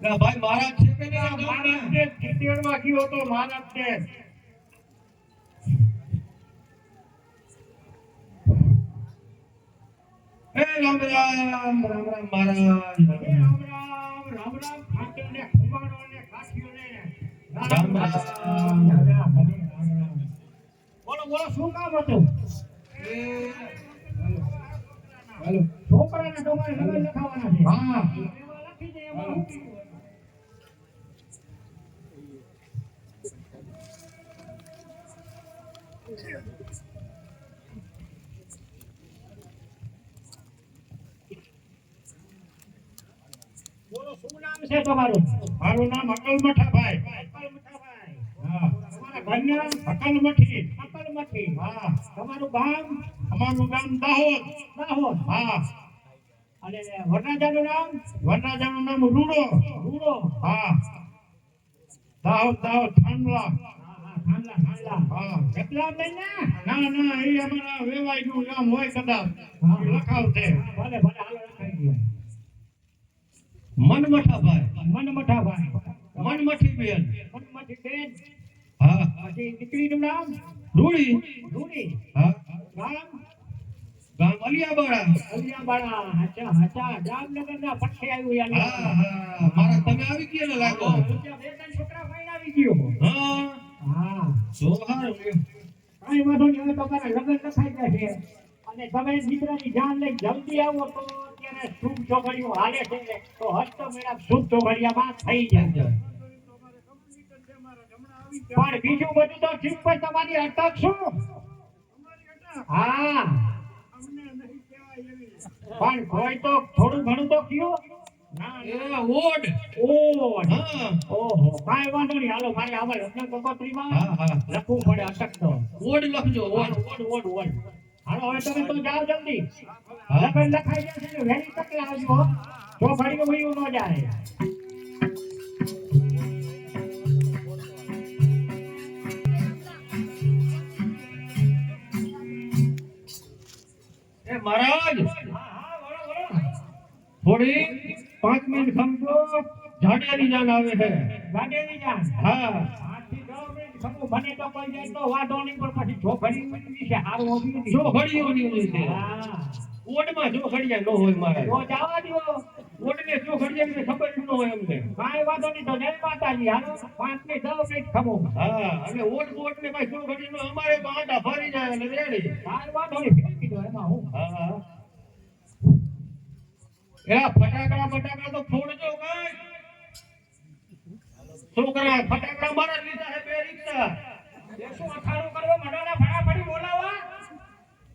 એલા ભાઈ મહારાજ છે કે નહીં આ મહારાજ ગામના? ને ખેતીવાડમાં ગયો હતો મહારાજ ને એ રામ રામ મહારાજ રામ રામ ખાટો ને ખુમાડો ને કાઠીઓ ને રામ રામ. બોલો બોલો શું કામ હતું એ હાલો છોકરાને તમારે લગન લખાવાના છે હા એમાં લખી દે એમાં હું કીધું બોલો શું નામ છે તમારું મારું નામ અકલમઠાભાઈ. અકલમઠાભાઈ. હા. તમારા ઘરનું નામ અકલમઠી. અકલમઠી. હા. તમારું ગામ અમારું ગામ દાહોદ. દાહોદ. હા. અને વરરાજાનું નામ વનરાજાનું નામ રૂડો. રૂડો. હા. દાહોદ થાંડલા. થાંડલા થાંડલા. હા. કેટલા મહિના ના ના એ અમારા વેવાઈનું નામ હોય કદાચ. હા. એ લખાવશે. ભલે ભલે હાલો લખાઈ ગયો મનમઠાભાઈ મનમઠાભાઈ મનમઠી બેન મનમઠી બેન હા પછી દીકરીનું નામ રૂડી રૂડી હા ગામ ગામ અલિયાબાડા અલિયાબાડા હાચા હાચા જામનગરના પઠે આવ્યું હા યાર હા મારા તમે આવી ગયા ને લાગો બે ત્રણ છોકરા ભાઈ આવી ગયો હા હા જો હારું કાંઈ વાંધો નહીં હવે તમારા લગ્ન લખાઈ ગયા છે અને તમે દીકરાની જાન લઈ જલ્દી આવો તો અત્યારે શુભ ચોઘડિયું હાલે છે તો હસ્ત મેળા શુભ ચોઘડિયામાં થઈ જશે પણ બીજું બધું તો ઠીક પણ તમારી અટક શું હા પણ કોઈ તો થોડું ઘણું તો કયો ના એ ઓડ ઓહ હા ઓહો કાંઈ વાંધો નહીં હાલો મારે આવા લગ્ન કંકોત્રીમાં હા હા લખવું પડે અટક તો ઓડ લખજો ઓડ ઓડ હાલો હવે તમે તો જાઓ જલ્દી હા. લગન લખાઈ જશે ને વહેલી તકે આવજો હો. જો ઘડીઓ વયું ન જાય એ મહારાજ હા બોલો બોલો થોડી 5 મિનિટ સમજો ઝાડિયાની જાન આવે છે ગાડીની જાન હા 8 થી 10 મિનિટ ખમું મને તો કોઈ જાય તો વાંધો નહીં પણ પછી જો ઘડી વિશે હારું હોવી જો ઘડીઓની હોય છે હા ઓડમાં જો ઘડિયા ન હોય મહારાજ તો જવા દો ઓડને જો ઘડિયાની ખબર જ ન હોય અમને કાંઈ વાંધો નહીં તો જય માતાજી હાલો 5 થી 10 મિનિટ ખમું હા અને ઓડ ને ભાઈ જો ઘડીનો અમારે તો આટા ફરી જાય એટલે રેડી કાંઈ વાંધો નહીં ફેંકી દો એમાં હું હા હા એલા ફટાકડા તો ફોડજો કઈ છોકરા ફટાકડા મારા લીધા છે 2 રિક્ષા એ શું અખાડું કરવો મડાના ફટાફટી બોલાવા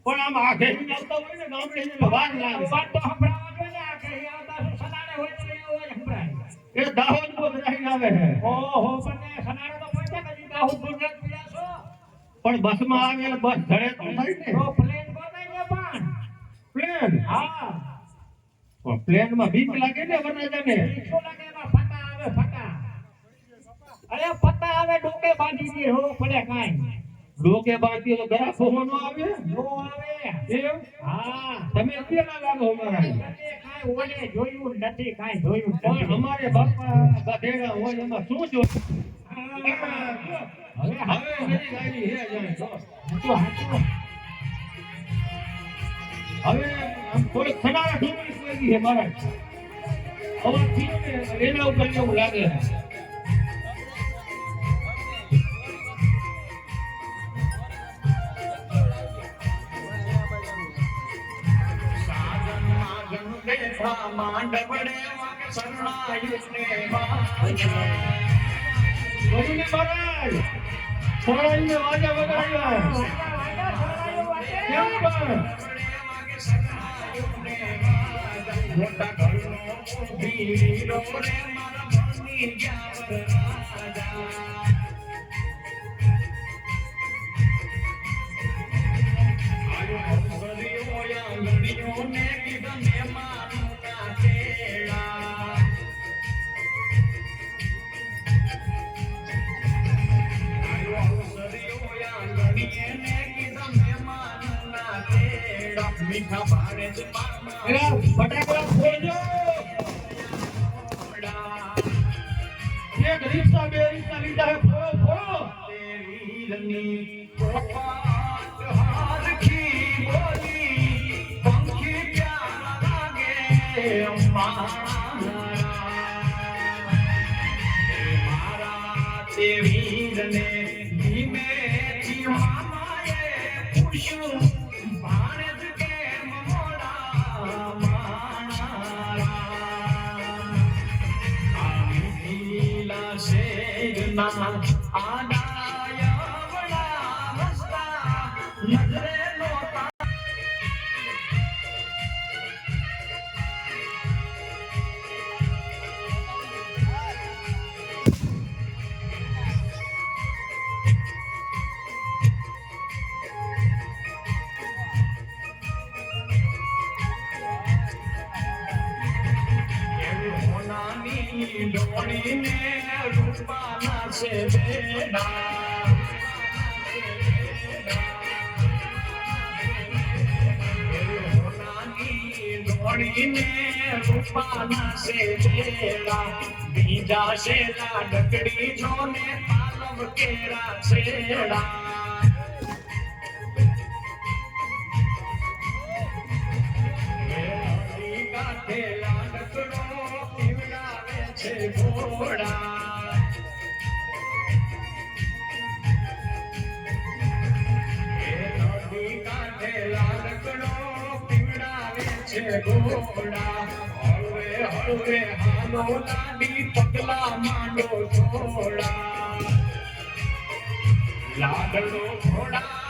પણ આમ આખે આવતા હોય ને ગામડે જઈને વાર લાગે વાત તો સંભળાવા જોઈએ ને આ કે આવતા શું સનાડે હોય તો એવો જ સંભળાય એ દાહોદ બોધરાઈ આવે છે ઓહો પણ સનાડે તો પહોંચ્યા કદી દાહોદ ગુજરાત પીડા છો પણ બસમાં આવે એટલે બસ ધડે તો થાય ને તો પ્લેન ગોતાઈ પણ પ્લેન હા પ્લેનમાં બીક લાગે ને વરરાજાને શું લાગે એમાં ફટા આવે ફટા અરે ફટા આવે ડોકે બાંધી દે હો પડે કાંઈ ડોકે બાંધી તો ગરા ફોનો આવે નો આવે એમ હા તમે કેલા લાગો અમારા કાંઈ ઓલે જોયું નથી કાંઈ જોયું પણ નથી અમારે બાપા ગધેડા હોય એમાં શું જો હવે હવે નવી ગાડી હે જાણે જો હાચું હવે આમ થોડીક ખનારા ઢૂંઢી પડી છે મારા અવાજ થયો ને એના ઉપર એવું લાગે સાજન બેઠા માંડવડે વાગે શરણાયું ને વાગ્યા. ગોવિંદ મહારાજ સોળાઈને વાજા વગાડ્યા કેમ પણ મોટા ઘરનો વીરો રે મારા મનની જ્ઞાન રાજા. આયો હંસરીઓ આંગણીઓ ને કીધા મહેમાનના તેડા. આયો હંસરીઓ આંગણીએ ને કીધા મહેમાનના તેડા. મીઠા ભારે જ મામા એલા ફટાકડા ફોડજો એક રિક્ષા બે રિક્ષા લીધા હે ફોડો ફોડો વીરની પોપાટ હારખી બોલી પંખી પ્યારા લાગે મારા તે વીરને ધીમેથી મામાએ પૂછ્યું ભાણેજ કેમ મોડા મારા. લીલા શેરના આડાયાવડા રસ્તા નજરે નહોતા. હોનાની ડોળીને રૂપાના છે બેડા. હોનાની ડોળીને રૂપાના છે બેડા. બીજા શેલા ડકડી જોને પાલવ કેરા છેડા. કાઠેલા ડકડો પીવડાવે છે ઘોડા. નદી કાઠેલા ડકડો પીવડાવે છે ઘોડા. હળવે હળવે હાલો લાડી પગલા માંડો થોડા. લાડલો ઘોડા